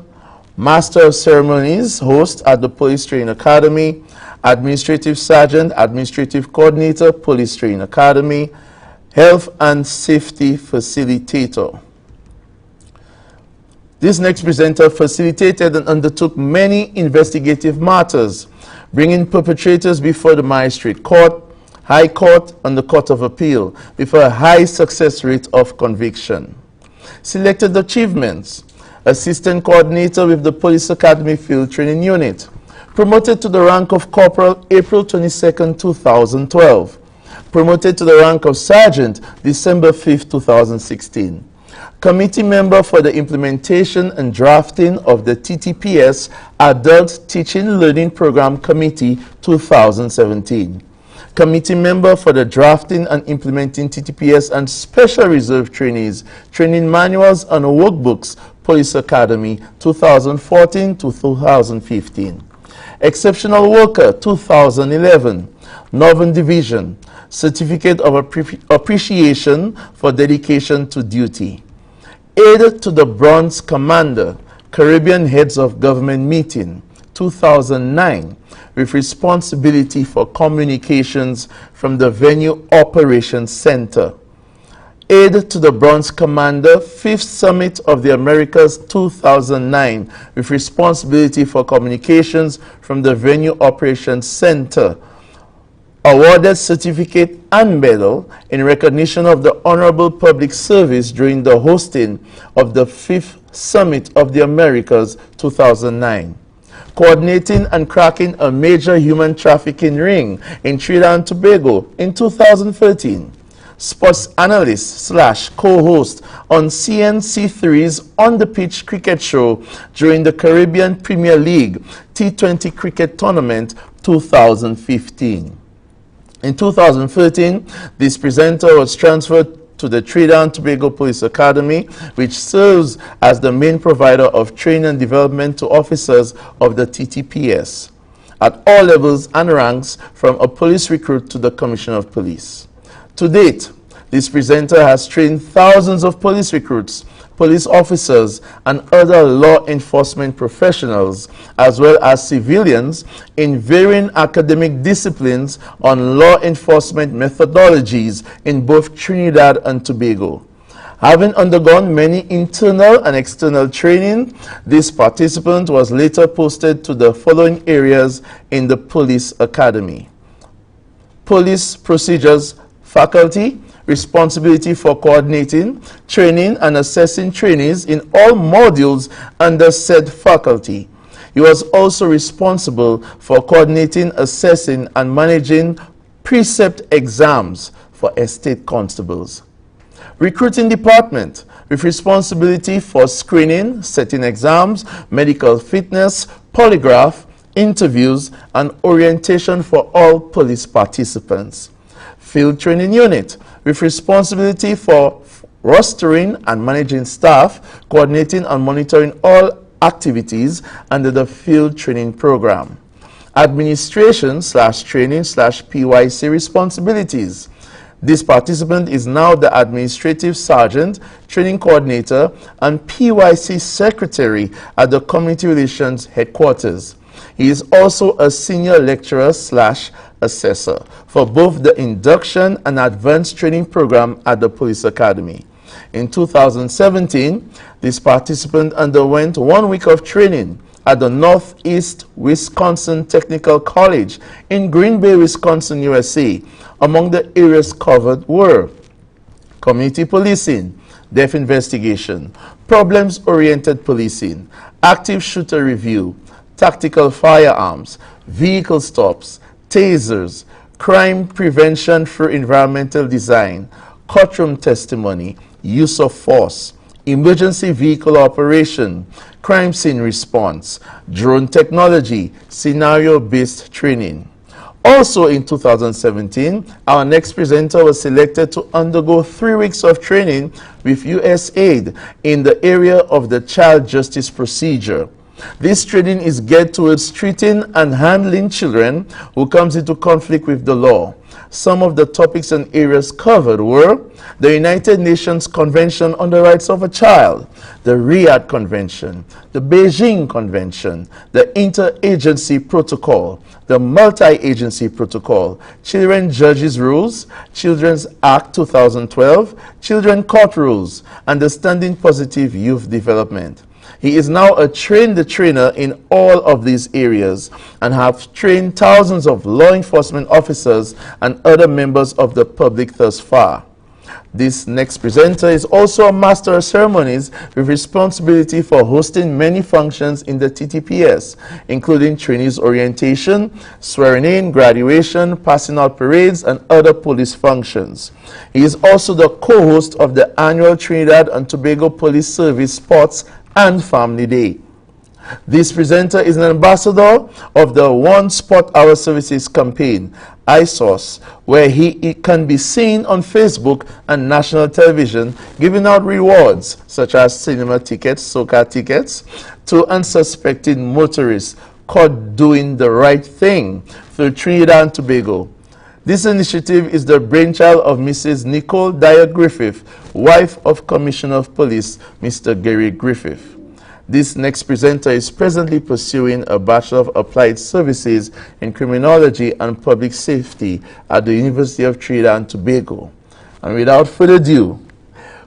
Master of Ceremonies, Host at the Police Training Academy, Administrative Sergeant, Administrative Coordinator, Police Training Academy, Health and Safety Facilitator. This next presenter facilitated and undertook many investigative matters, bringing perpetrators before the Magistrate Court, High Court, and the Court of Appeal with a high success rate of conviction. Selected achievements: Assistant Coordinator with the Police Academy Field Training Unit, promoted to the rank of Corporal April 22, 2012, promoted to the rank of Sergeant December 5, 2016. Committee member for the implementation and drafting of the TTPS Adult Teaching Learning Program Committee 2017. Committee member for the drafting and implementing TTPS and Special Reserve Trainees, Training Manuals and Workbooks, Police Academy 2014 to 2015. Exceptional Worker 2011, Northern Division, Certificate of Appreciation for Dedication to Duty. Aid to the Bronze Commander, Caribbean Heads of Government Meeting 2009, with responsibility for communications from the Venue Operations Center. Aid to the Bronze Commander, 5th Summit of the Americas 2009, with responsibility for communications from the Venue Operations Center. Awarded certificate and medal in recognition of the honorable public service during the hosting of the 5th Summit of the Americas 2009. Coordinating and cracking a major human trafficking ring in Trinidad and Tobago in 2013. Sports analyst / co-host on CNC3's On the Pitch cricket show during the Caribbean Premier League T20 cricket tournament 2015. In 2013, this presenter was transferred to the Trinidad and Tobago Police Academy, which serves as the main provider of training and development to officers of the TTPS at all levels and ranks, from a police recruit to the Commissioner of Police. To date, this presenter has trained thousands of police recruits, police officers, and other law enforcement professionals, as well as civilians, in varying academic disciplines on law enforcement methodologies in both Trinidad and Tobago. Having undergone many internal and external training, this participant was later posted to the following areas in the Police Academy: Police Procedures Faculty, responsibility for coordinating, training, and assessing trainees in all modules under said faculty. He was also responsible for coordinating, assessing, and managing precept exams for estate constables. Recruiting Department, with responsibility for screening, setting exams, medical fitness, polygraph, interviews, and orientation for all police participants. Field Training Unit, with responsibility for rostering and managing staff, coordinating and monitoring all activities under the field training program. Administration /training/PYC responsibilities. This participant is now the Administrative Sergeant, Training Coordinator, and PYC Secretary at the Community Relations Headquarters. He is also a Senior Lecturer / Assessor for both the Induction and Advanced Training Program at the Police Academy. In 2017, this participant underwent 1 week of training at the Northeast Wisconsin Technical College in Green Bay, Wisconsin, USA. Among the areas covered were community policing, death investigation, problems-oriented policing, active shooter review, tactical firearms, vehicle stops, tasers, crime prevention through environmental design, courtroom testimony, use of force, emergency vehicle operation, crime scene response, drone technology, scenario-based training. Also in 2017, our next presenter was selected to undergo 3 weeks of training with USAID in the area of the child justice procedure. This training is geared towards treating and handling children who comes into conflict with the law. Some of the topics and areas covered were the United Nations Convention on the Rights of a Child, the Riyadh Convention, the Beijing Convention, the Interagency Protocol, the Multi-Agency Protocol, Children Judges Rules, Children's Act 2012, Children Court Rules, Understanding Positive Youth Development. He is now a trained trainer in all of these areas and have trained thousands of law enforcement officers and other members of the public thus far. This next presenter is also a master of ceremonies with responsibility for hosting many functions in the TTPS, including trainees orientation, swearing in, graduation, passing out parades, and other police functions. He is also the co-host of the annual Trinidad and Tobago Police Service Sports and Family Day. This presenter is an ambassador of the One Spot Our Services campaign, ISOS, where he can be seen on Facebook and national television giving out rewards such as cinema tickets, soca tickets, to unsuspecting motorists caught doing the right thing through Trinidad and Tobago. This initiative is the brainchild of Mrs. Nicole Dyer Griffith, wife of Commissioner of Police, Mr. Gary Griffith. This next presenter is presently pursuing a Bachelor of Applied Services in Criminology and Public Safety at the University of Trinidad and Tobago. And without further ado,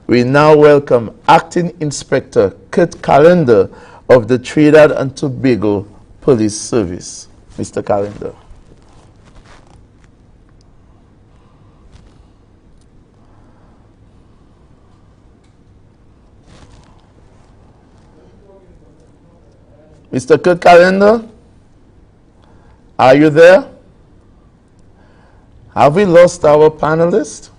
we now welcome Acting Inspector Kurt Callender of the Trinidad and Tobago Police Service. Mr. Callender. Mr. Kurt Callender, are you there? Have we lost our panelist?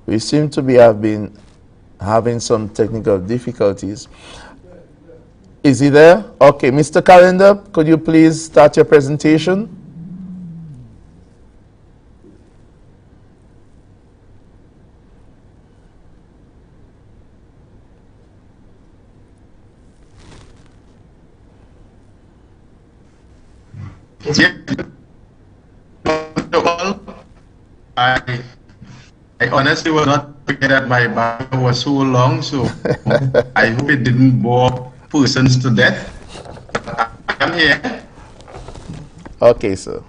We seem to have been having some technical difficulties. Is he there? Okay, Mr. Callender, could you please start your presentation? Yeah. I honestly was not aware that my bio was so long, so I hope it didn't bore persons to death. I am here. Okay, sir.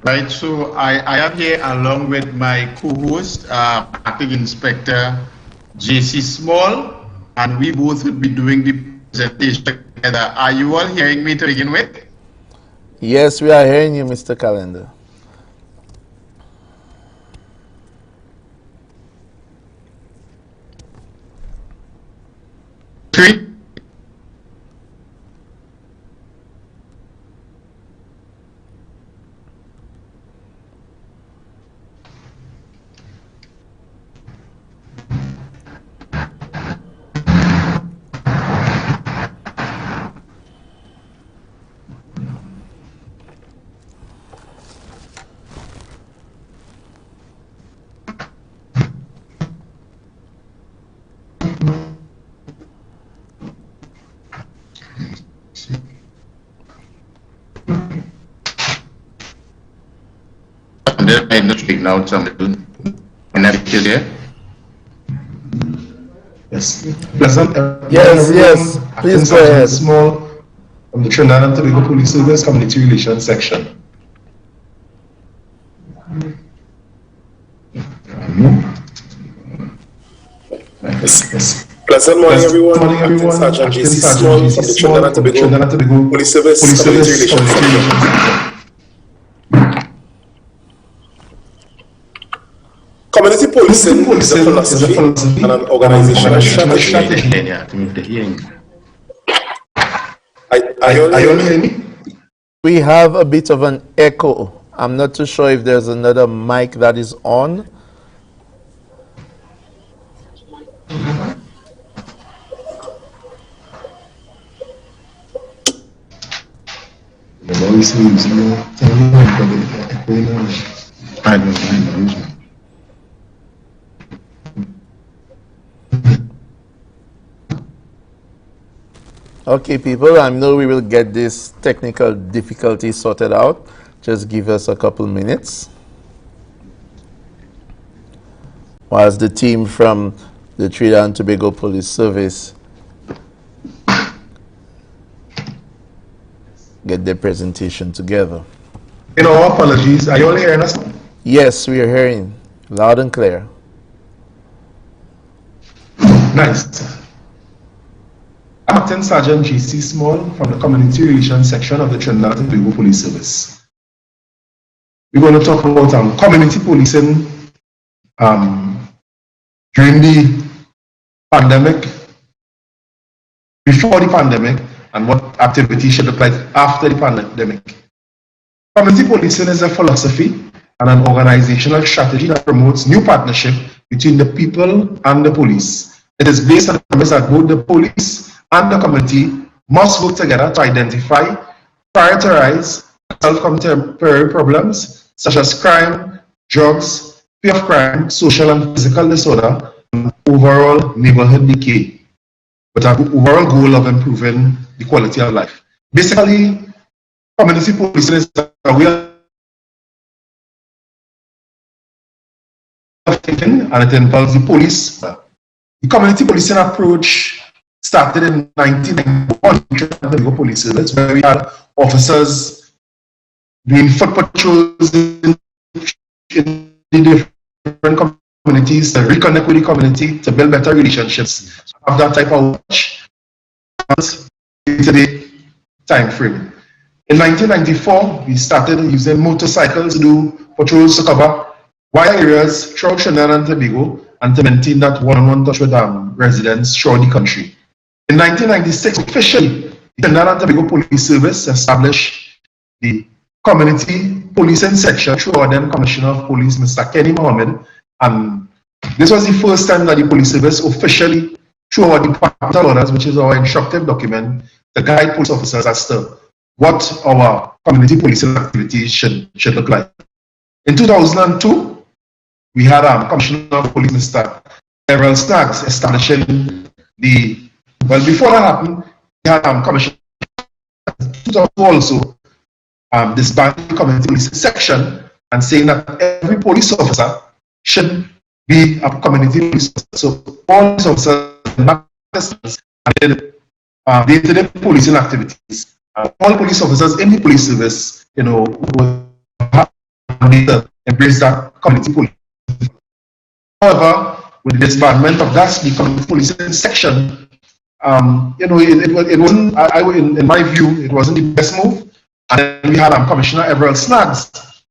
Right, so I am here along with my co-host, Acting Inspector JC Small, and we both will be doing the presentation together. Are you all hearing me to begin with? Yes, we are hearing you, Mr. Callender. Three. Somebody might not speak now. Somebody still there. Yes. Pleasant. Yes. Please go ahead. Small from the Trinidad and Tobago Police Service Community Relations Section. Yes. Pleasant morning, everyone. Good morning, everyone. Sergeant Acting JC Sergeant Small JC from the Trinidad and Tobago Police Service Community Relations Section. Community policing is a philosophy and an organizational strategy. Are you all hearing me? We have a bit of an echo. I'm not too sure if there's another mic that is on. Okay, people, I know we will get this technical difficulty sorted out. Just give us a couple minutes. Whilst the team from the Trinidad and Tobago Police Service get their presentation together. You know, apologies. Are you all hearing us? Yes, we are hearing loud and clear. Nice. Acting Sergeant JC Small from the Community Relations Section of the Trinidad and Tobago Police Service. We're going to talk about community policing during the pandemic, before the pandemic, and what activities should apply after the pandemic. Community policing is a philosophy and an organizational strategy that promotes new partnership between the people and the police. It is based on the premise that both the police and the community must work together to identify, prioritize, and solve contemporary problems such as crime, drugs, fear of crime, social and physical disorder, and overall neighborhood decay, with an overall goal of improving the quality of life. Basically, community policing is a way of thinking, and it involves the police. The community policing approach started in 1991 in the police service, where we had officers doing foot patrols in the different communities to reconnect with the community, to build better relationships, have that type of watch day time frame. In 1994, we started using motorcycles to do patrols to cover wide areas throughout Trinidad and Tobago and to maintain that one-on-one touch with residents throughout the country. In 1996, officially, the Trinidad and Tobago Police Service established the Community Policing Section through our then Commissioner of Police, Mr. Kenny Mohammed, and this was the first time that the police service officially, through our departmental orders, which is our instructive document, to guide police officers as to what our community policing activities should look like. In 2002, we had Commissioner of Police, Mr. Errol Snaggs, establishing the, well, before that happened, we had Commissioner also disbanded the community policing section and saying that every police officer should be a community police officer. So police officers and day-to-day policing activities. All police officers in the police service, you know, will have to embrace that community policing. However, with the disbandment of that, the community policing section, you know, it wasn't, in my view, it wasn't the best move. And then we had Commissioner Everett Snaggs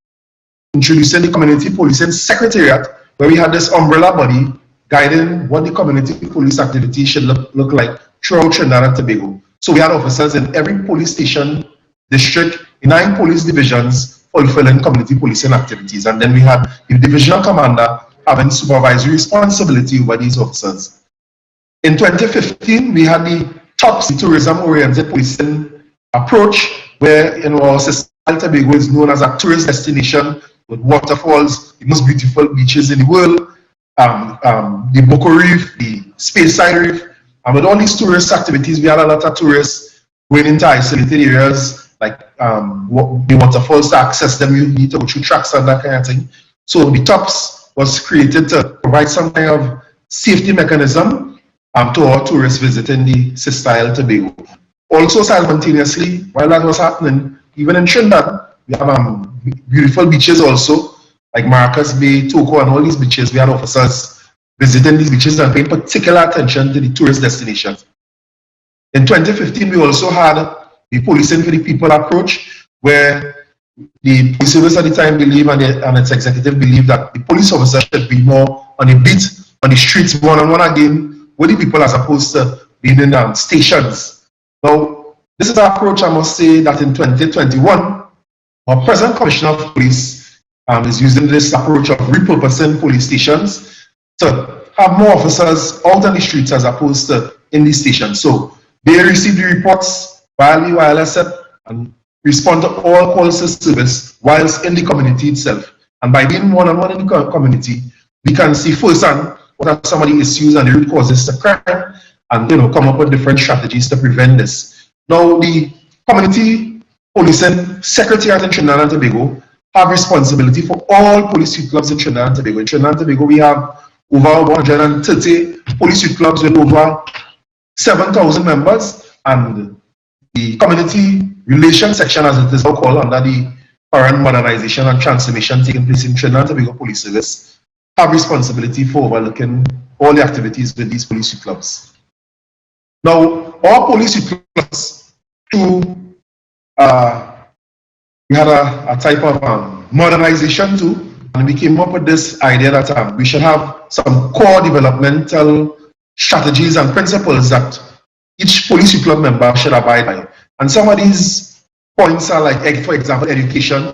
introducing the Community Policing Secretariat, where we had this umbrella body guiding what the community police activity should look like throughout Trinidad and Tobago. So we had officers in every police station, district, in 9 police divisions fulfilling community policing activities. And then we had the divisional commander having supervisory responsibility over these officers. In 2015, we had the TOPS, the tourism-oriented policing approach, where, you know, our sister Tobago is known as a tourist destination with waterfalls, the most beautiful beaches in the world, the Boko Reef, the Speyside Reef, and with all these tourist activities, we had a lot of tourists going into isolated areas like the waterfalls to access them, you need to go through tracks and that kind of thing. So the TOPS was created to provide some kind of safety mechanism to our tourists visiting the Sister Isle Tobago. Also simultaneously, while that was happening, even in Trinidad, we have beautiful beaches also, like Marcus Bay, Toco, and all these beaches. We had officers visiting these beaches and paying particular attention to the tourist destinations. In 2015, we also had the policing for the people approach, where the police service at the time believed and its executive believed that the police officer should be more on the beat, on the streets, one-on-one again with the people as opposed to being in stations. Now, this is an approach, I must say, that in 2021, our present Commissioner of Police is using this approach of repurposing police stations to have more officers out on the streets as opposed to in the stations. So they receive the reports via the wireless set and respond to all calls to service whilst in the community itself. And by being one-on-one in the community, we can see firsthand what are some of the issues and the root causes to crime, and come up with different strategies to prevent this. Now, the community policing secretariat in Trinidad and Tobago have responsibility for all police youth clubs in Trinidad and Tobago. In Trinidad and Tobago, we have over 130 police youth clubs with over 7,000 members, and the community relations section, as it is now called, under the current modernization and transformation taking place in Trinidad and Tobago Police Service, have responsibility for overlooking all the activities with these police youth clubs. Now, our police youth clubs, we had a type of modernization too, and we came up with this idea that we should have some core developmental strategies and principles that each police youth club member should abide by. And some of these points are like, for example, education.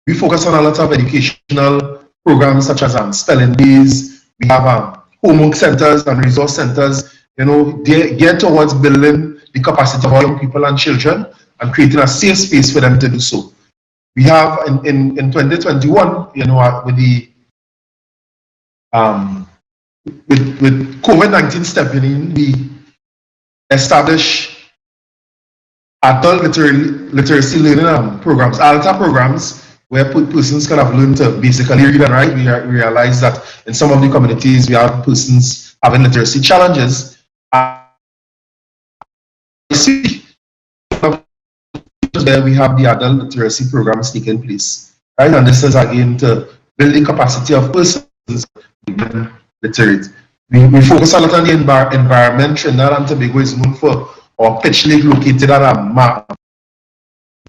We focus on a lot of educational programs such as spelling bees. We have homework centers and resource centers, they geared towards building the capacity of our young people and children and creating a safe space for them to do so. We have in 2021, with the with COVID-19 stepping in, we established adult literacy learning programs, ALTA programs, where persons can have learned to basically read and write. We realize that in some of the communities we have persons having literacy challenges. There we have the adult literacy programs taking place, right? And this is again to build the capacity of persons literate. We focus a lot on the environment. Trinidad and Tobago is known for our pitch lake located at a map.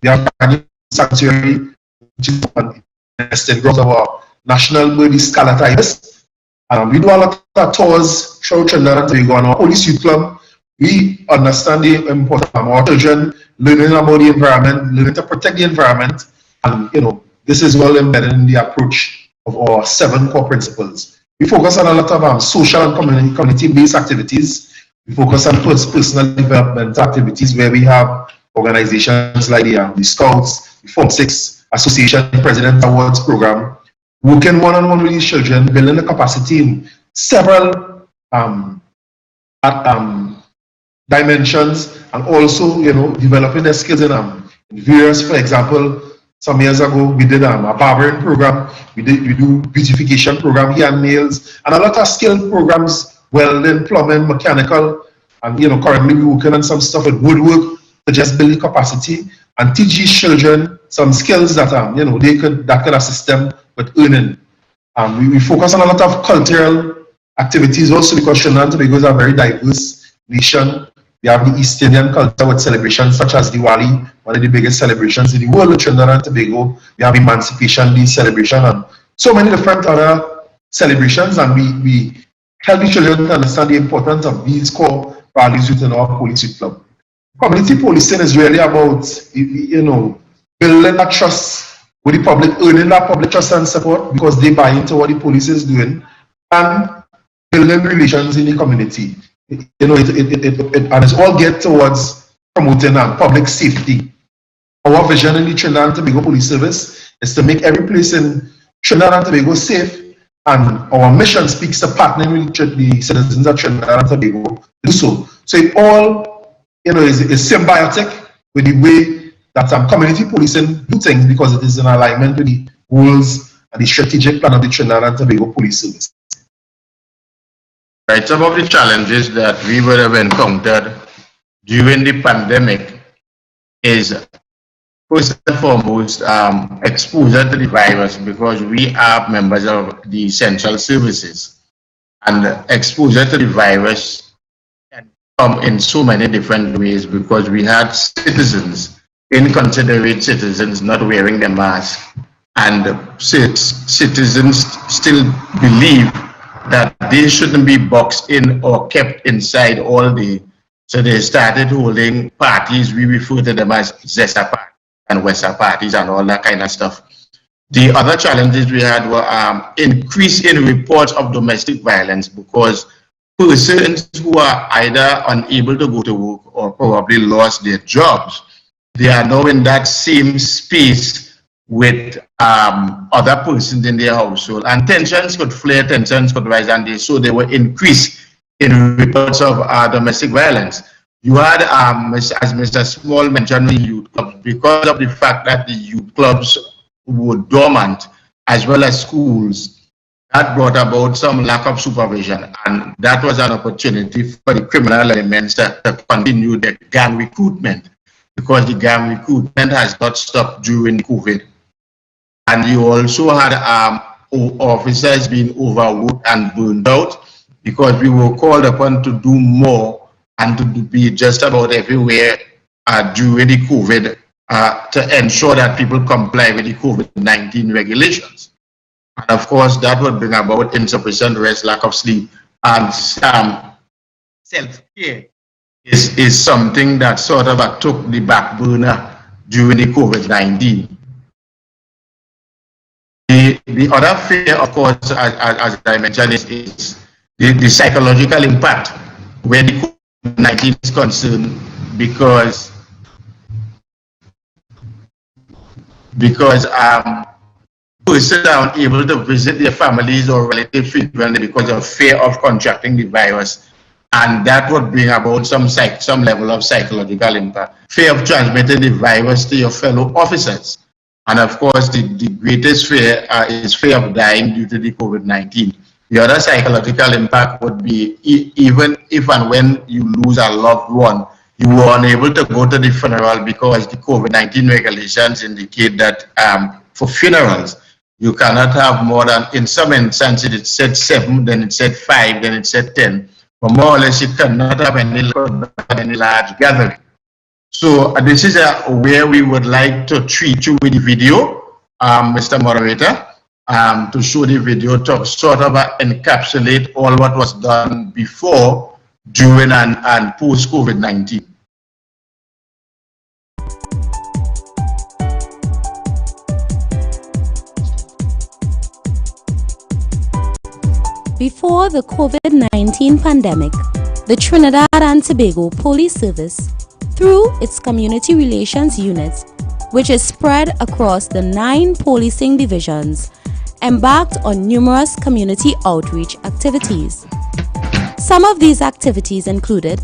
We have a sanctuary, which is an nesting ground of our national bird is scarlet ibis. We do a lot of tours throughout Trinidad and Tobago, and our police youth club, we understand the importance of our children learning about the environment, learning to protect the environment, and this is well embedded in the approach of our 7 core principles. We focus on a lot of social and community-based activities. We focus on personal development activities where we have organizations like the Scouts, the Form 6 Association President Awards Program, working one-on-one with these children, building the capacity in several dimensions, and also developing their skills in various. For example, some years ago we did a barbering program, we do beautification program, hair and nails, and a lot of skill programs, welding, plumbing, mechanical, and currently we're working on some stuff with woodwork to just build the capacity and teach these children some skills that that could assist them with earning. We focus on a lot of cultural activities also, because Trinidad and Tobago is a very diverse nation. We have the East Indian culture with celebrations such as Diwali, one of the biggest celebrations in the world of Trinidad and Tobago. We have Emancipation Day celebration and so many different other celebrations, and we help the children to understand the importance of these core values within our police youth club. Community policing is really about building that trust with the public, earning that public trust and support because they buy into what the police is doing, and building relations in the community. And it's all geared towards promoting public safety. Our vision in the Trinidad and Tobago Police Service is to make every place in Trinidad and Tobago safe, and our mission speaks to partnering with the citizens of Trinidad and Tobago to do so. So it all is symbiotic with the way that community policing do things because it is in alignment with the goals and the strategic plan of the Trinidad and Tobago Police Service. Right, some of the challenges that we would have encountered during the pandemic is first and foremost exposure to the virus, because we are members of the essential services, and exposure to the virus can come in so many different ways, because we had citizens, inconsiderate citizens, not wearing their mask, and citizens still believe that they shouldn't be boxed in or kept inside all day. So they started holding parties. We refer to them as Zesta parties and Westa parties and all that kind of stuff. The other challenges we had were increase in reports of domestic violence, because persons who are either unable to go to work or probably lost their jobs, they are now in that same space with other persons in their household, and tensions could flare, tensions could rise, and so they were increased in reports of domestic violence. You had, as Mr. Small mentioned, the youth clubs, because of the fact that the youth clubs were dormant, as well as schools, that brought about some lack of supervision, and that was an opportunity for the criminal elements to continue their gang recruitment, because the gang recruitment has not stopped during COVID. And you also had officers being overworked and burned out, because we were called upon to do more and to be just about everywhere during the COVID to ensure that people comply with the COVID-19 regulations. And of course, that would bring about insufficient rest, lack of sleep, and self-care is something that sort of took the back burner during the COVID-19. The other fear, of course, as I mentioned, is the psychological impact where the COVID-19 is concerned, because persons are unable to visit their families or relatives frequently because of fear of contracting the virus, and that would bring about some level of psychological impact. Fear of transmitting the virus to your fellow officers. And of course, the greatest fear is fear of dying due to the COVID-19. The other psychological impact would be, even if and when you lose a loved one, you were unable to go to the funeral because the COVID-19 regulations indicate that for funerals, you cannot have more than, in some instances, it said 7, then it said 5, then it said 10. But more or less, it cannot have any large gathering. So this is where we would like to treat you with the video, Mr. Moderator, to show the video to sort of encapsulate all what was done before, during, and post COVID-19. Before the COVID-19 pandemic, the Trinidad and Tobago Police Service, through its community relations units, which is spread across the 9 policing divisions, embarked on numerous community outreach activities. Some of these activities included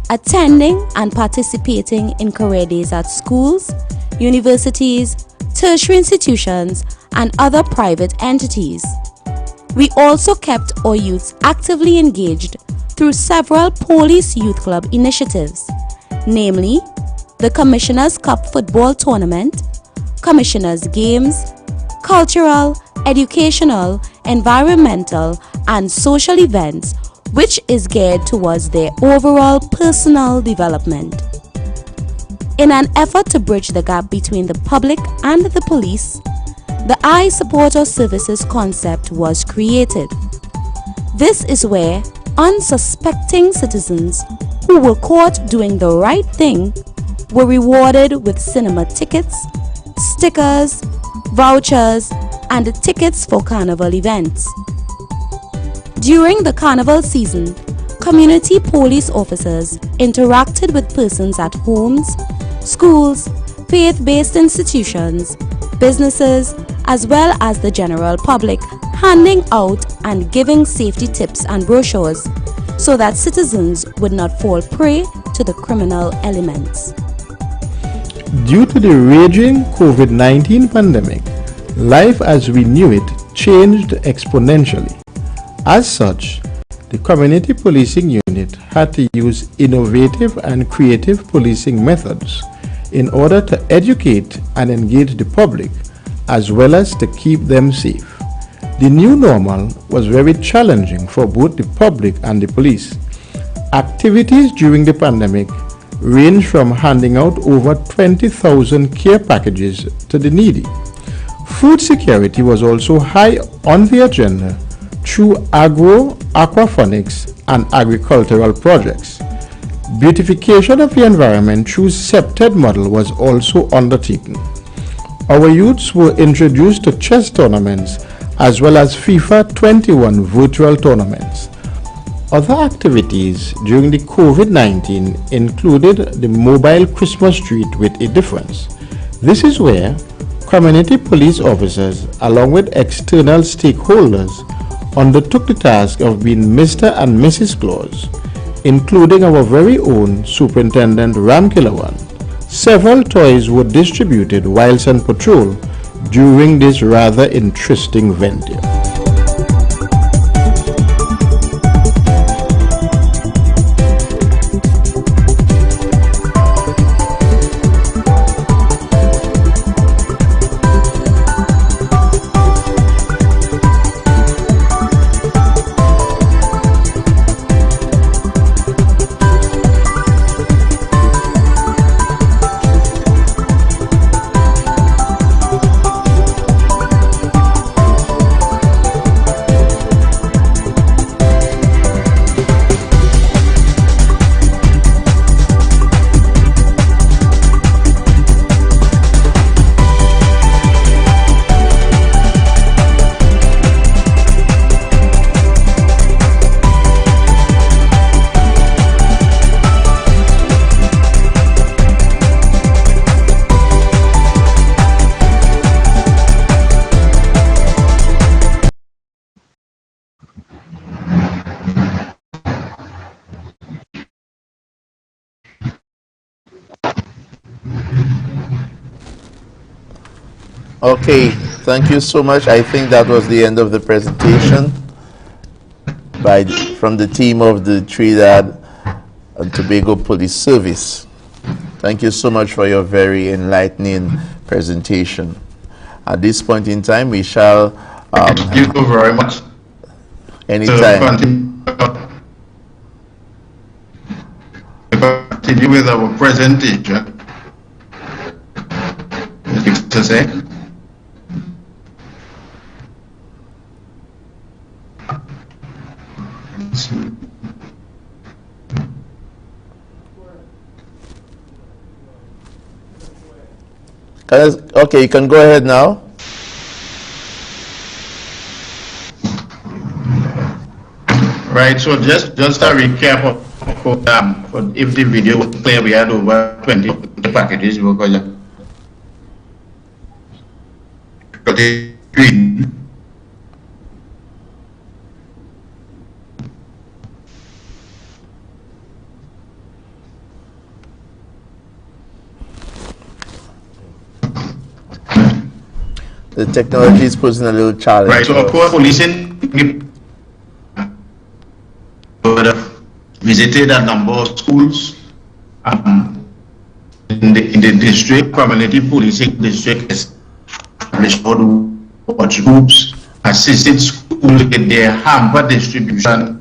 attending and participating in career days at schools, universities, tertiary institutions, and other private entities. We also kept our youths actively engaged through several police youth club initiatives, namely the Commissioners' Cup Football Tournament, Commissioners' Games, cultural, educational, environmental, and social events, which is geared towards their overall personal development. In an effort to bridge the gap between the public and the police, the I Support Our Services concept was created. This is where unsuspecting citizens who were caught doing the right thing were rewarded with cinema tickets, stickers, vouchers, and tickets for carnival events. During the carnival season, community police officers interacted with persons at homes, schools, faith-based institutions, businesses, as well as the general public, handing out and giving safety tips and brochures so that citizens would not fall prey to the criminal elements. Due to the raging COVID-19 pandemic, life as we knew it changed exponentially. As such, the Community Policing Unit had to use innovative and creative policing methods in order to educate and engage the public, as well as to keep them safe. The new normal was very challenging for both the public and the police. Activities during the pandemic ranged from handing out over 20,000 care packages to the needy. Food security was also high on the agenda through aquaponics, and agricultural projects. Beautification of the environment through SEPTED model was also undertaken. Our youths were introduced to chess tournaments as well as FIFA 21 virtual tournaments. Other activities during the COVID-19 included the mobile Christmas street with a difference. This is where community police officers, along with external stakeholders, undertook the task of being Mr. and Mrs. Claus, including our very own Superintendent Ramkilawan. Several toys were distributed whilst on patrol during this rather interesting venture. Okay, thank you so much. I think that was the end of the presentation from the team of the Trinidad and Tobago Police Service. Thank you so much for your very enlightening presentation. At this point in time, we shall... Thank you very much. Anytime. Continue with our presentation. To say. Okay, you can go ahead now. Right, so just a recap of if the video was clear, we had over 20 packages because the technology is posing a little challenge. Right, so of course, policing visited a number of schools in the district. Community policing district established watch groups, assisted schools in their hamper distributions,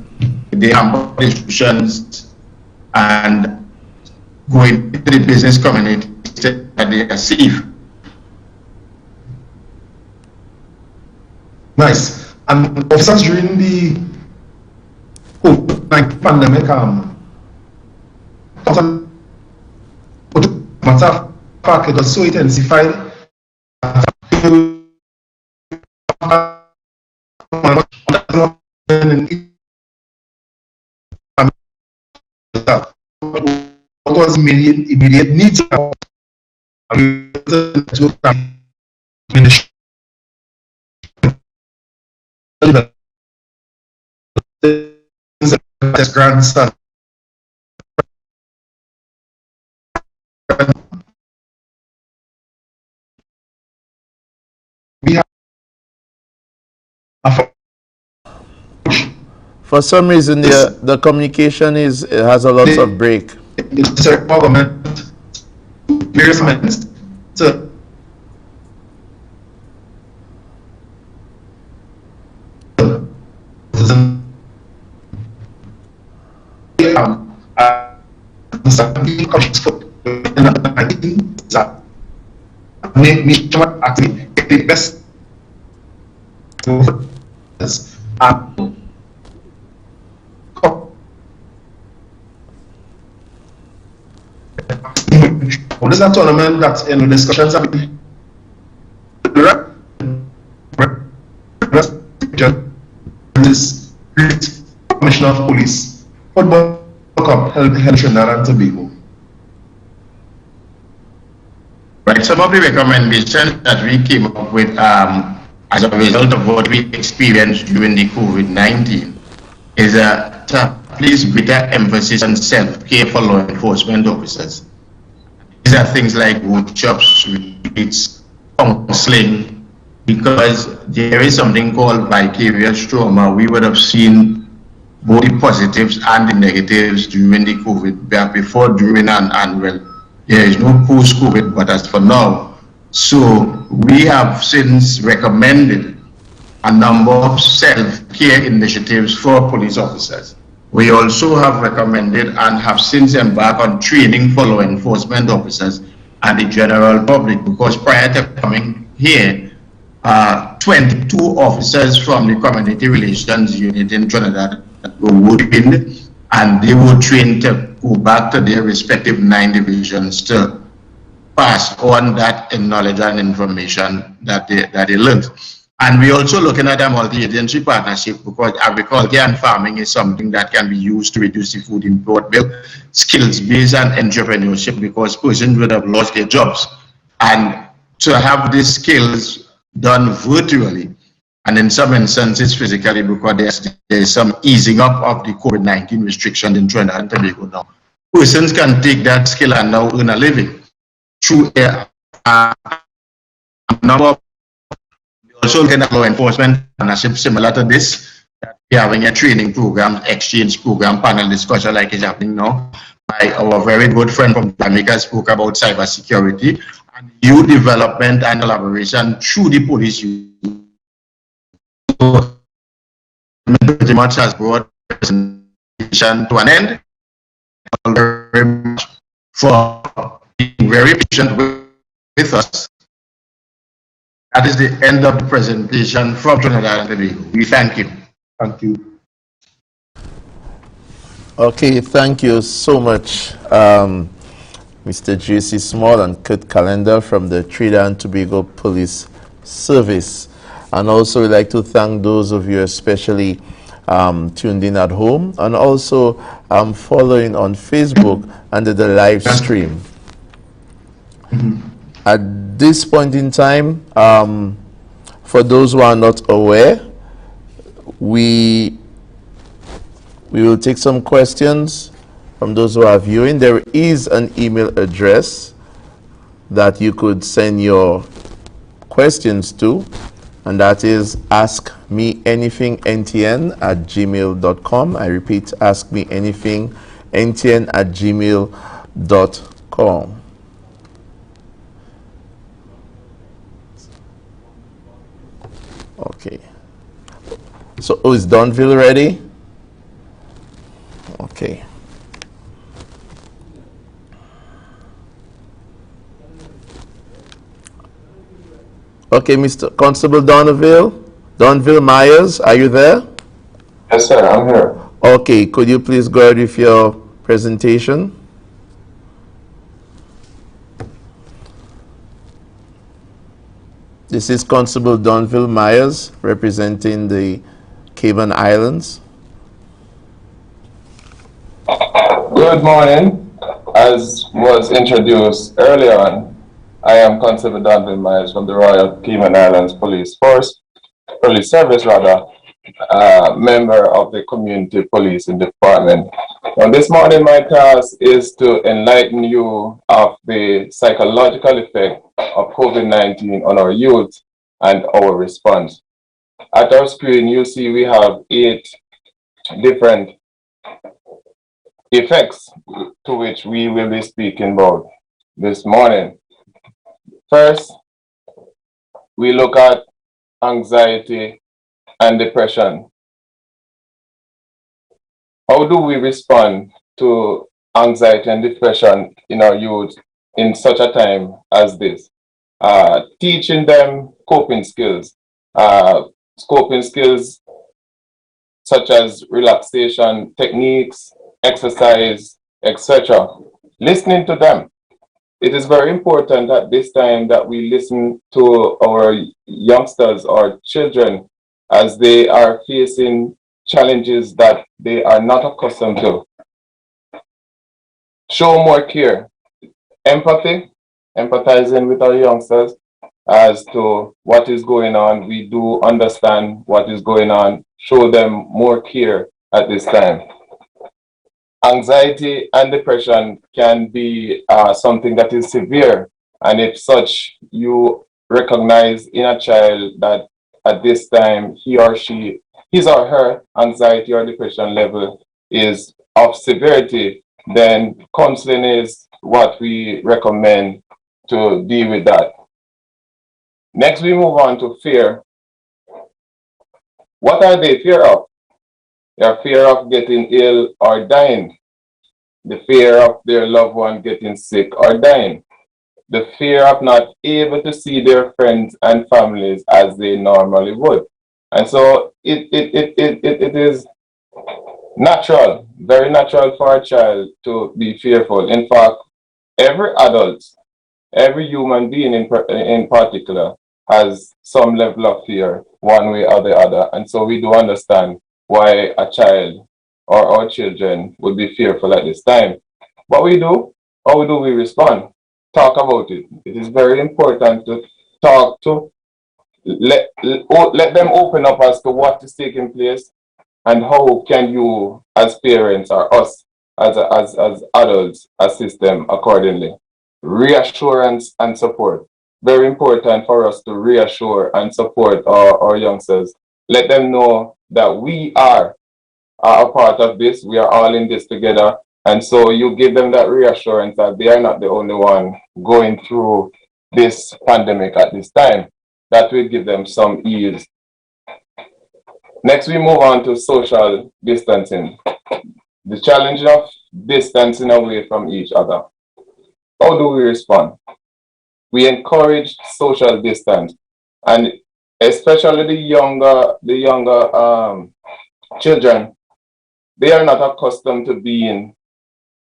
and going to the business community that they are safe. Nice. And officers during the COVID-19 pandemic, matter of fact, it was so intensified. What was immediate needs? Grandson. For some reason, the communication has a lot of break. The government, various ministers, so actually the best what is that tournament that's in discussions this commissioner of police football cup held in Trinidad and Tobago. Right, some of the recommendations that we came up with as a result of what we experienced during the COVID-19 is to place greater emphasis on self-care for law enforcement officers. These are things like workshops, retreats, counseling, because there is something called vicarious trauma. We would have seen both the positives and the negatives during the COVID, before, during, and well, there is no post-COVID, but as for now. So we have since recommended a number of self-care initiatives for police officers. We also have recommended and have since embarked on training for law enforcement officers and the general public, because prior to coming here, 22 officers from the Community Relations Unit in Trinidad were working, and they were trained to go back to their respective 9 divisions to pass on that knowledge and information that they learned. And we're also looking at a multi-agency partnership, because agriculture and farming is something that can be used to reduce the food import bill, skills-based and entrepreneurship, because persons would have lost their jobs. And to have these skills done virtually, and in some instances physically, because there's some easing up of the COVID-19 restrictions in Trinidad and Tobago now. Persons can take that skill and now earn a living through a number of, also looking at law enforcement partnership similar to this. We're having a training program, exchange program, panel discussion like is happening now. Our very good friend from Jamaica spoke about cybersecurity and youth development and collaboration through the police unit. So, pretty much has brought presentation to an end. Very much for being very patient with us. That is the end of the presentation from Trinidad and Tobago. We thank you. Thank you. Okay, thank you so much, Mr. J.C. Small and Kurt Calendar from the Trinidad and Tobago Police Service. And also we'd like to thank those of you especially tuned in at home and also following on Facebook under the live stream. At this point in time, for those who are not aware, we will take some questions from those who are viewing. There is an email address that you could send your questions to, and that is askmeanythingntn@gmail.com. I repeat, askmeanythingntn@gmail.com. Okay. So, is Donville ready? Okay. Okay, Mr. Constable Donville Myers, are you there? Yes, sir, I'm here. Okay, could you please go ahead with your presentation? This is Constable Donville Myers representing the Cayman Islands. Good morning. As was introduced earlier on, I am Constable Donville Myers from the Royal Cayman Islands Police Service, member of the Community Policing Department. Now, this morning, my task is to enlighten you of the psychological effect of COVID-19 on our youth and our response. At our screen, you see we have 8 different effects to which we will be speaking about this morning. First, we look at anxiety and depression. How do we respond to anxiety and depression in our youth in such a time as this? Teaching them coping skills such as relaxation techniques, exercise, etc. Listening to them. It is very important at this time that we listen to our youngsters or children as they are facing challenges that they are not accustomed to. Show more care, empathy, empathizing with our youngsters as to what is going on. We do understand what is going on. Show them more care at this time. Anxiety and depression can be something that is severe, and if such you recognize in a child that at this time his or her anxiety or depression level is of severity, then counseling is what we recommend to deal with that. Next, we move on to fear. What are they fear of? Their fear of getting ill or dying, the fear of their loved one getting sick or dying, the fear of not able to see their friends and families as they normally would. And so it is natural, very natural for a child to be fearful. In fact, every adult, every human being in particular has some level of fear one way or the other. And so we do understand why a child or our children would be fearful at this time. What we do, how do we respond? Talk about it. It is very important to talk to, let them open up as to what is taking place and how can you as parents or us as adults assist them accordingly. Reassurance and support. Very important for us to reassure and support our youngsters. Let them know that we are a part of this. We are all in this together. And so you give them that reassurance that they are not the only one going through this pandemic at this time. That will give them some ease. Next, we move on to social distancing. The challenge of distancing away from each other. How do we respond? We encourage social distance, and especially the younger children, they are not accustomed to being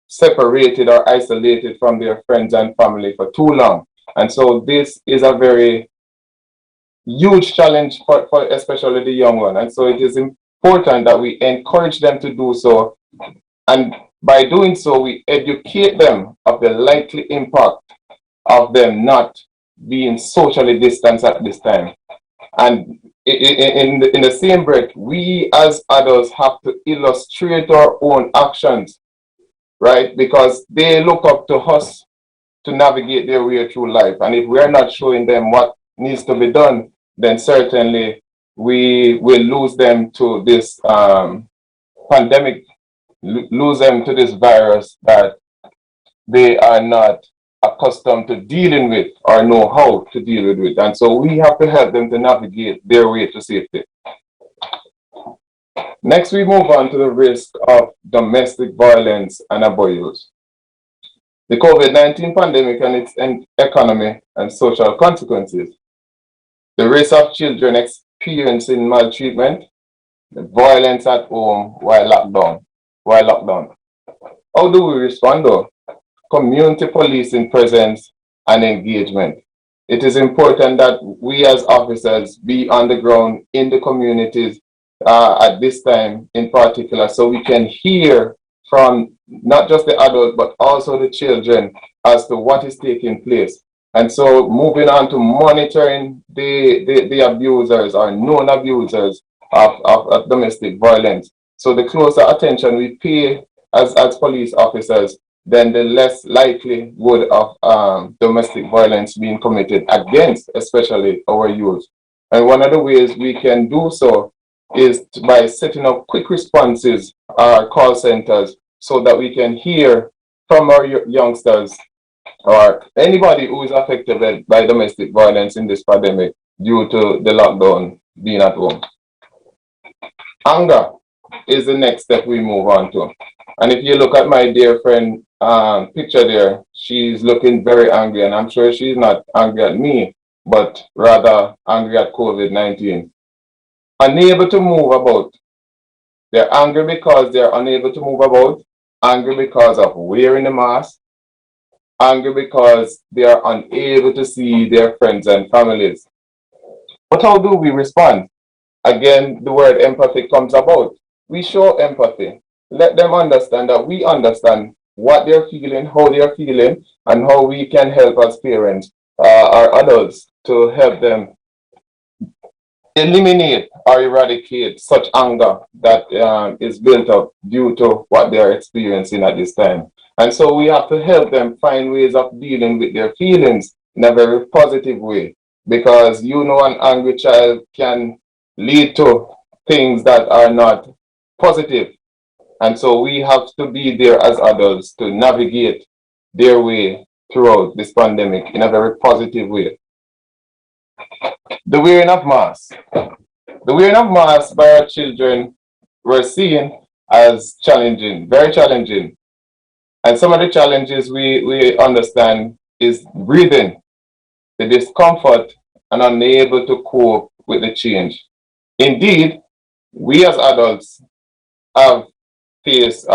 separated or isolated from their friends and family for too long. And so this is a very huge challenge for especially the young one. And so it is important that we encourage them to do so. And by doing so, we educate them of the likely impact of them not being socially distanced at this time. And in the same breath, we as adults have to illustrate our own actions, right? Because they look up to us to navigate their way through life. And if we're not showing them what needs to be done, then certainly we will lose them to this pandemic, lose them to this virus that they are not accustomed to dealing with or know how to deal with it. And so we have to help them to navigate their way to safety. Next, we move on to the risk of domestic violence and abuse. The COVID-19 pandemic and its economic and social consequences. The risk of children experiencing maltreatment, the violence at home while lockdown. How do we respond though? Community policing presence and engagement. It is important that we as officers be on the ground in the communities at this time in particular, so we can hear from not just the adults but also the children as to what is taking place. And so moving on to monitoring the abusers or known abusers of domestic violence. So the closer attention we pay as police officers, then the less likelihood of domestic violence being committed against, especially our youth. And one of the ways we can do so is by setting up quick responses, call centers, so that we can hear from our youngsters or anybody who is affected by domestic violence in this pandemic due to the lockdown being at home. Anger is the next step we move on to. And if you look at my dear friend picture there, she's looking very angry, and I'm sure she's not angry at me, but rather angry at COVID-19. Unable to move about. They're angry because they're unable to move about, angry because of wearing a mask, angry because they are unable to see their friends and families. But how do we respond? Again, the word empathy comes about. We show empathy. Let them understand that we understand what they're feeling, how they're feeling, and how we can help as parents or adults to help them eliminate or eradicate such anger that is built up due to what they are experiencing at this time. And so we have to help them find ways of dealing with their feelings in a very positive way, because an angry child can lead to things that are not positive. And so we have to be there as adults to navigate their way throughout this pandemic in a very positive way. The wearing of masks. The wearing of masks by our children were seen as challenging, very challenging. And some of the challenges we understand is breathing, the discomfort, and unable to cope with the change. Indeed, we as adults have faced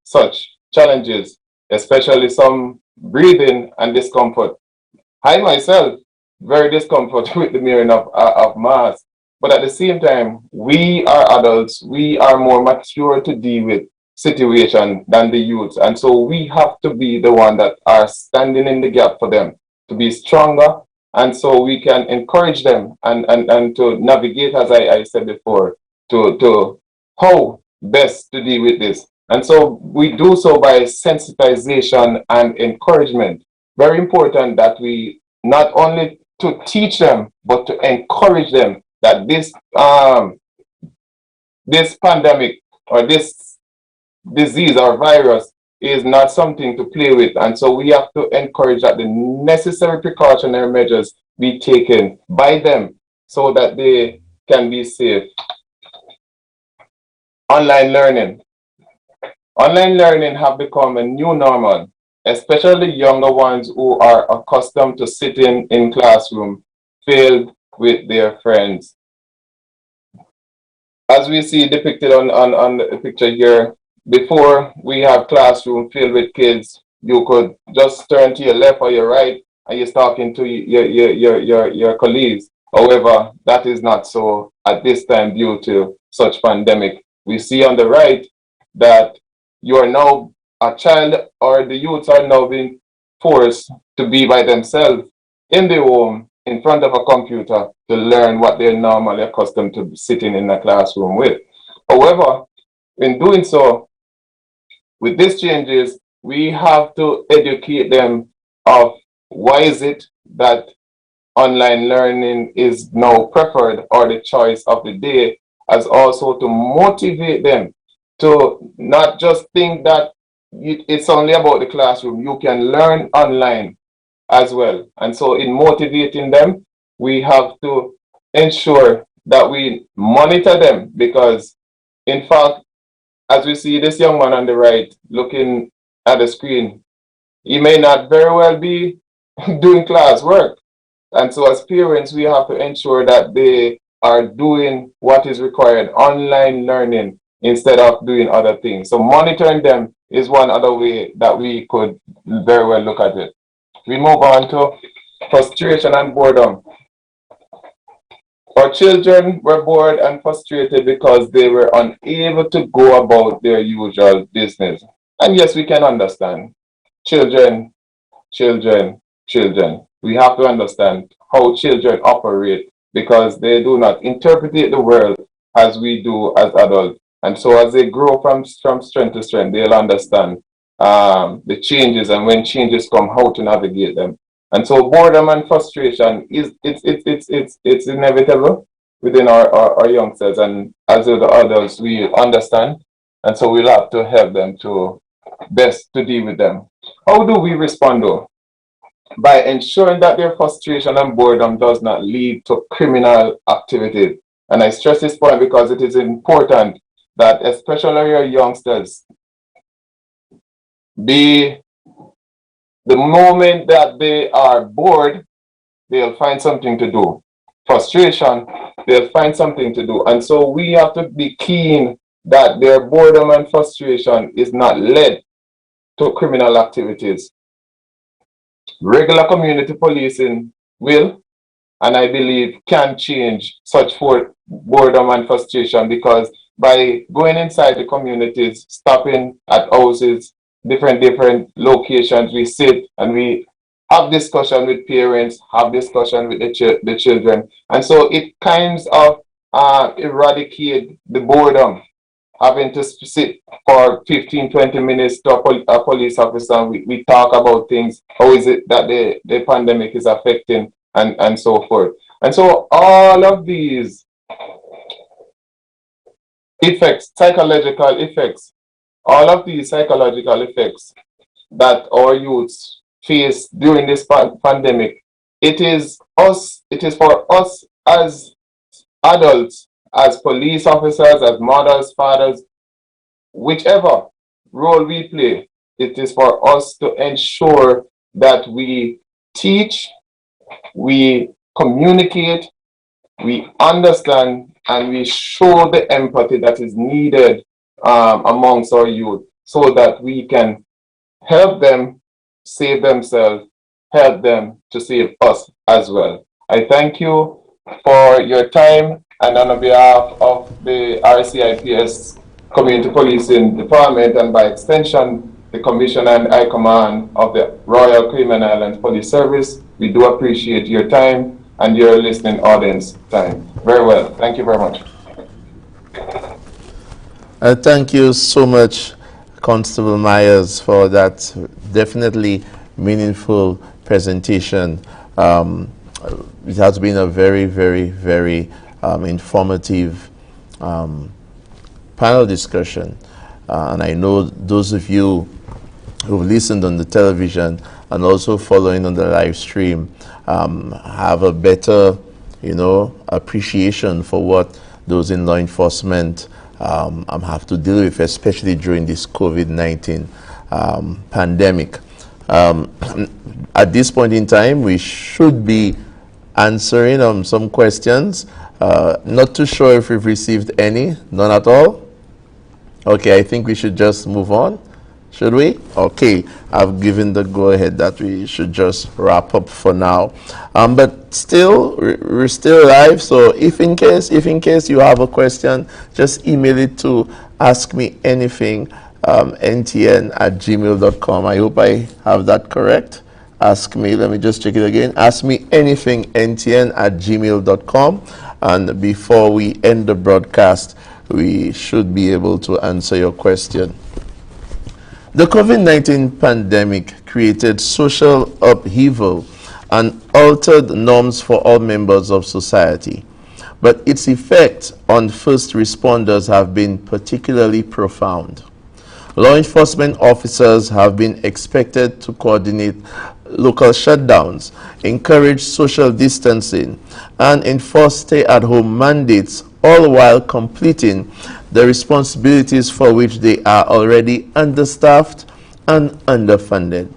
such challenges, especially some breathing and discomfort. I myself, very discomfort with the wearing of masks. But at the same time, we are adults, we are more mature to deal with situation than the youths. And so we have to be the one that are standing in the gap for them to be stronger. And so we can encourage them and to navigate, as I said before, to how best to deal with this. And so we do so by sensitization and encouragement. Very important that we not only to teach them, but to encourage them that this pandemic or this disease or virus is not something to play with. And so we have to encourage that the necessary precautionary measures be taken by them so that they can be safe. Online learning. Online learning have become a new normal, especially younger ones who are accustomed to sitting in classroom filled with their friends. As we see depicted on the picture here, before we have classroom filled with kids, you could just turn to your left or your right and you're talking to your colleagues. However, that is not so at this time due to such pandemic. We see on the right that you are now a child, or the youths are now being forced to be by themselves in the home in front of a computer to learn what they're normally accustomed to sitting in a classroom with. However, in doing so, with these changes, we have to educate them of why is it that online learning is now preferred or the choice of the day, as also to motivate them to not just think that it's only about the classroom. You can learn online as well. And so in motivating them, we have to ensure that we monitor them, because in fact, as we see this young man on the right looking at the screen, he may not very well be doing classwork. And so as parents, we have to ensure that they are doing what is required, online learning, instead of doing other things. So monitoring them is one other way that we could very well look at it. We move on to frustration and boredom. Our children were bored and frustrated because they were unable to go about their usual business. And yes, we can understand. Children. We have to understand how children operate, because they do not interpret the world as we do as adults. And so as they grow from strength to strength, they'll understand the changes, and when changes come, how to navigate them. And so boredom and frustration it's inevitable within our youngsters, and as the adults we understand, and so we'll have to help them to best to deal with them. How do we respond though? By ensuring that their frustration and boredom does not lead to criminal activities. And I stress this point because it is important that especially our youngsters, the moment that they are bored, they'll find something to do. Frustration, they'll find something to do. And so we have to be keen that their boredom and frustration is not led to criminal activities. Regular community policing will, and I believe can change such boredom and frustration, because by going inside the communities, stopping at houses, different locations, we sit and we have discussion with parents, have discussion with the children. And so it kinds of eradicate the boredom. Having to sit for 15-20 minutes to a police officer, and we talk about things. How is it that the pandemic is affecting, and so forth. And so all of these effects, psychological effects, all of these psychological effects that our youths face during this pandemic, it is for us as adults, as police officers, as mothers, fathers, whichever role we play, it is for us to ensure that we teach, we communicate, we understand, and we show the empathy that is needed amongst our youth, so that we can help them save themselves, help them to save us as well. I thank you for your time, and on behalf of the RCIPS Community Policing Department, and by extension, the Commission and High Command of the Royal Cayman Islands Police Service, we do appreciate your time and your listening audience time. Very well. Thank you very much. Thank you so much, Constable Myers, for that definitely meaningful presentation. It has been a very, very, very informative panel discussion. And I know those of you who've listened on the television and also following on the live stream have a better, appreciation for what those in law enforcement have to deal with, especially during this COVID-19 pandemic. At this point in time, we should be answering some questions. Not too sure if we've received any. None at all? Okay, I think we should just move on. Should we? Okay, I've given the go-ahead that we should just wrap up for now. But still, we're still live, so if in case you have a question, just email it to askmeanything@ntn@gmail.com. I hope I have that correct. Ask me, let me just check it again. askmeanything@ntn@gmail.com. And before we end the broadcast, we should be able to answer your question. The COVID-19 pandemic created social upheaval and altered norms for all members of society, but its effects on first responders have been particularly profound. Law enforcement officers have been expected to coordinate local shutdowns, encourage social distancing, and enforce stay-at-home mandates, all while completing the responsibilities for which they are already understaffed and underfunded.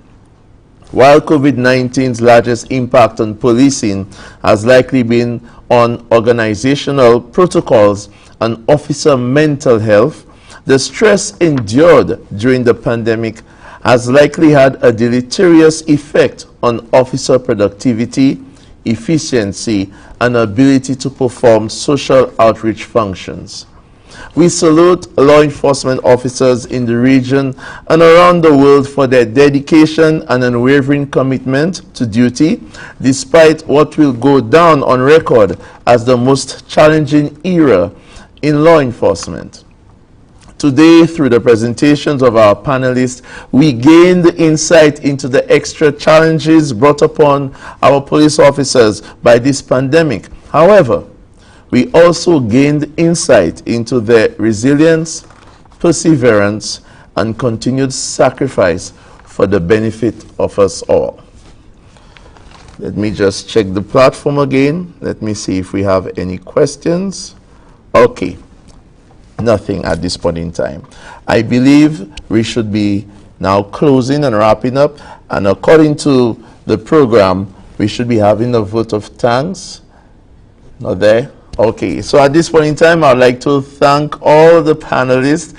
While COVID-19's largest impact on policing has likely been on organizational protocols and officer mental health, the stress endured during the pandemic has likely had a deleterious effect on officer productivity, efficiency, and ability to perform social outreach functions. We salute law enforcement officers in the region and around the world for their dedication and unwavering commitment to duty, despite what will go down on record as the most challenging era in law enforcement. To Today, through the presentations of our panelists, we gained insight into the extra challenges brought upon our police officers by this pandemic. However, we also gained insight into their resilience, perseverance, and continued sacrifice for the benefit of us all. Let me just check the platform again. Let me see if we have any questions. Okay, nothing at this point in time. I believe we should be now closing and wrapping up. And according to the program, we should be having a vote of thanks. Not there? Okay, so at this point in time, I'd like to thank all the panelists,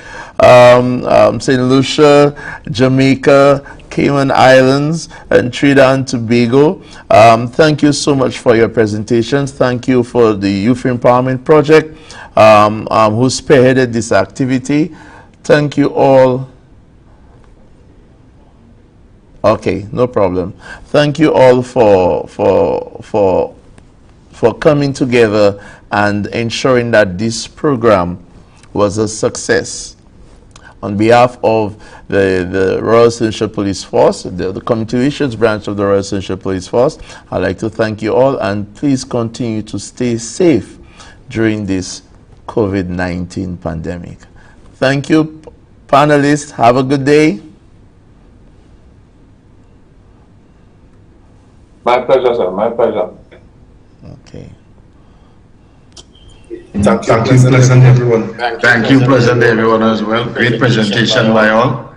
St. Lucia, Jamaica, Cayman Islands, and Trinidad and Tobago. Thank you so much for your presentations. Thank you for the Youth Empowerment Project, who spearheaded this activity. Thank you all. Okay, no problem. Thank you all for coming together and ensuring that this program was a success. On behalf of the Royal Essential Police Force, the Community Relations branch of the Royal Essential Police Force, I'd like to thank you all, and please continue to stay safe during this COVID-19 pandemic. Thank you, panelists. Have a good day. My pleasure, sir. My pleasure. Okay. Thank you, pleasant everyone. Thank you, pleasant everyone as well. Great presentation by all.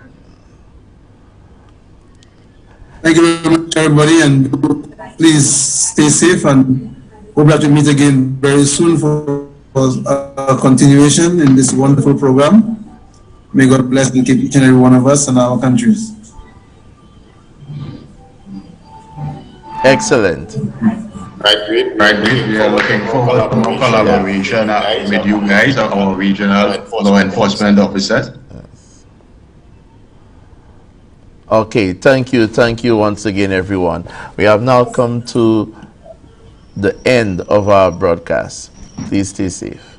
Thank you very much, everybody, and please stay safe, and hope that we meet again very soon for a continuation in this wonderful program. May God bless and keep each and every one of us and our countries. Excellent. Right, we are looking forward to more collaboration with you guys, our regional law enforcement officers. Okay, thank you once again, everyone. We have now come to the end of our broadcast. Please stay safe.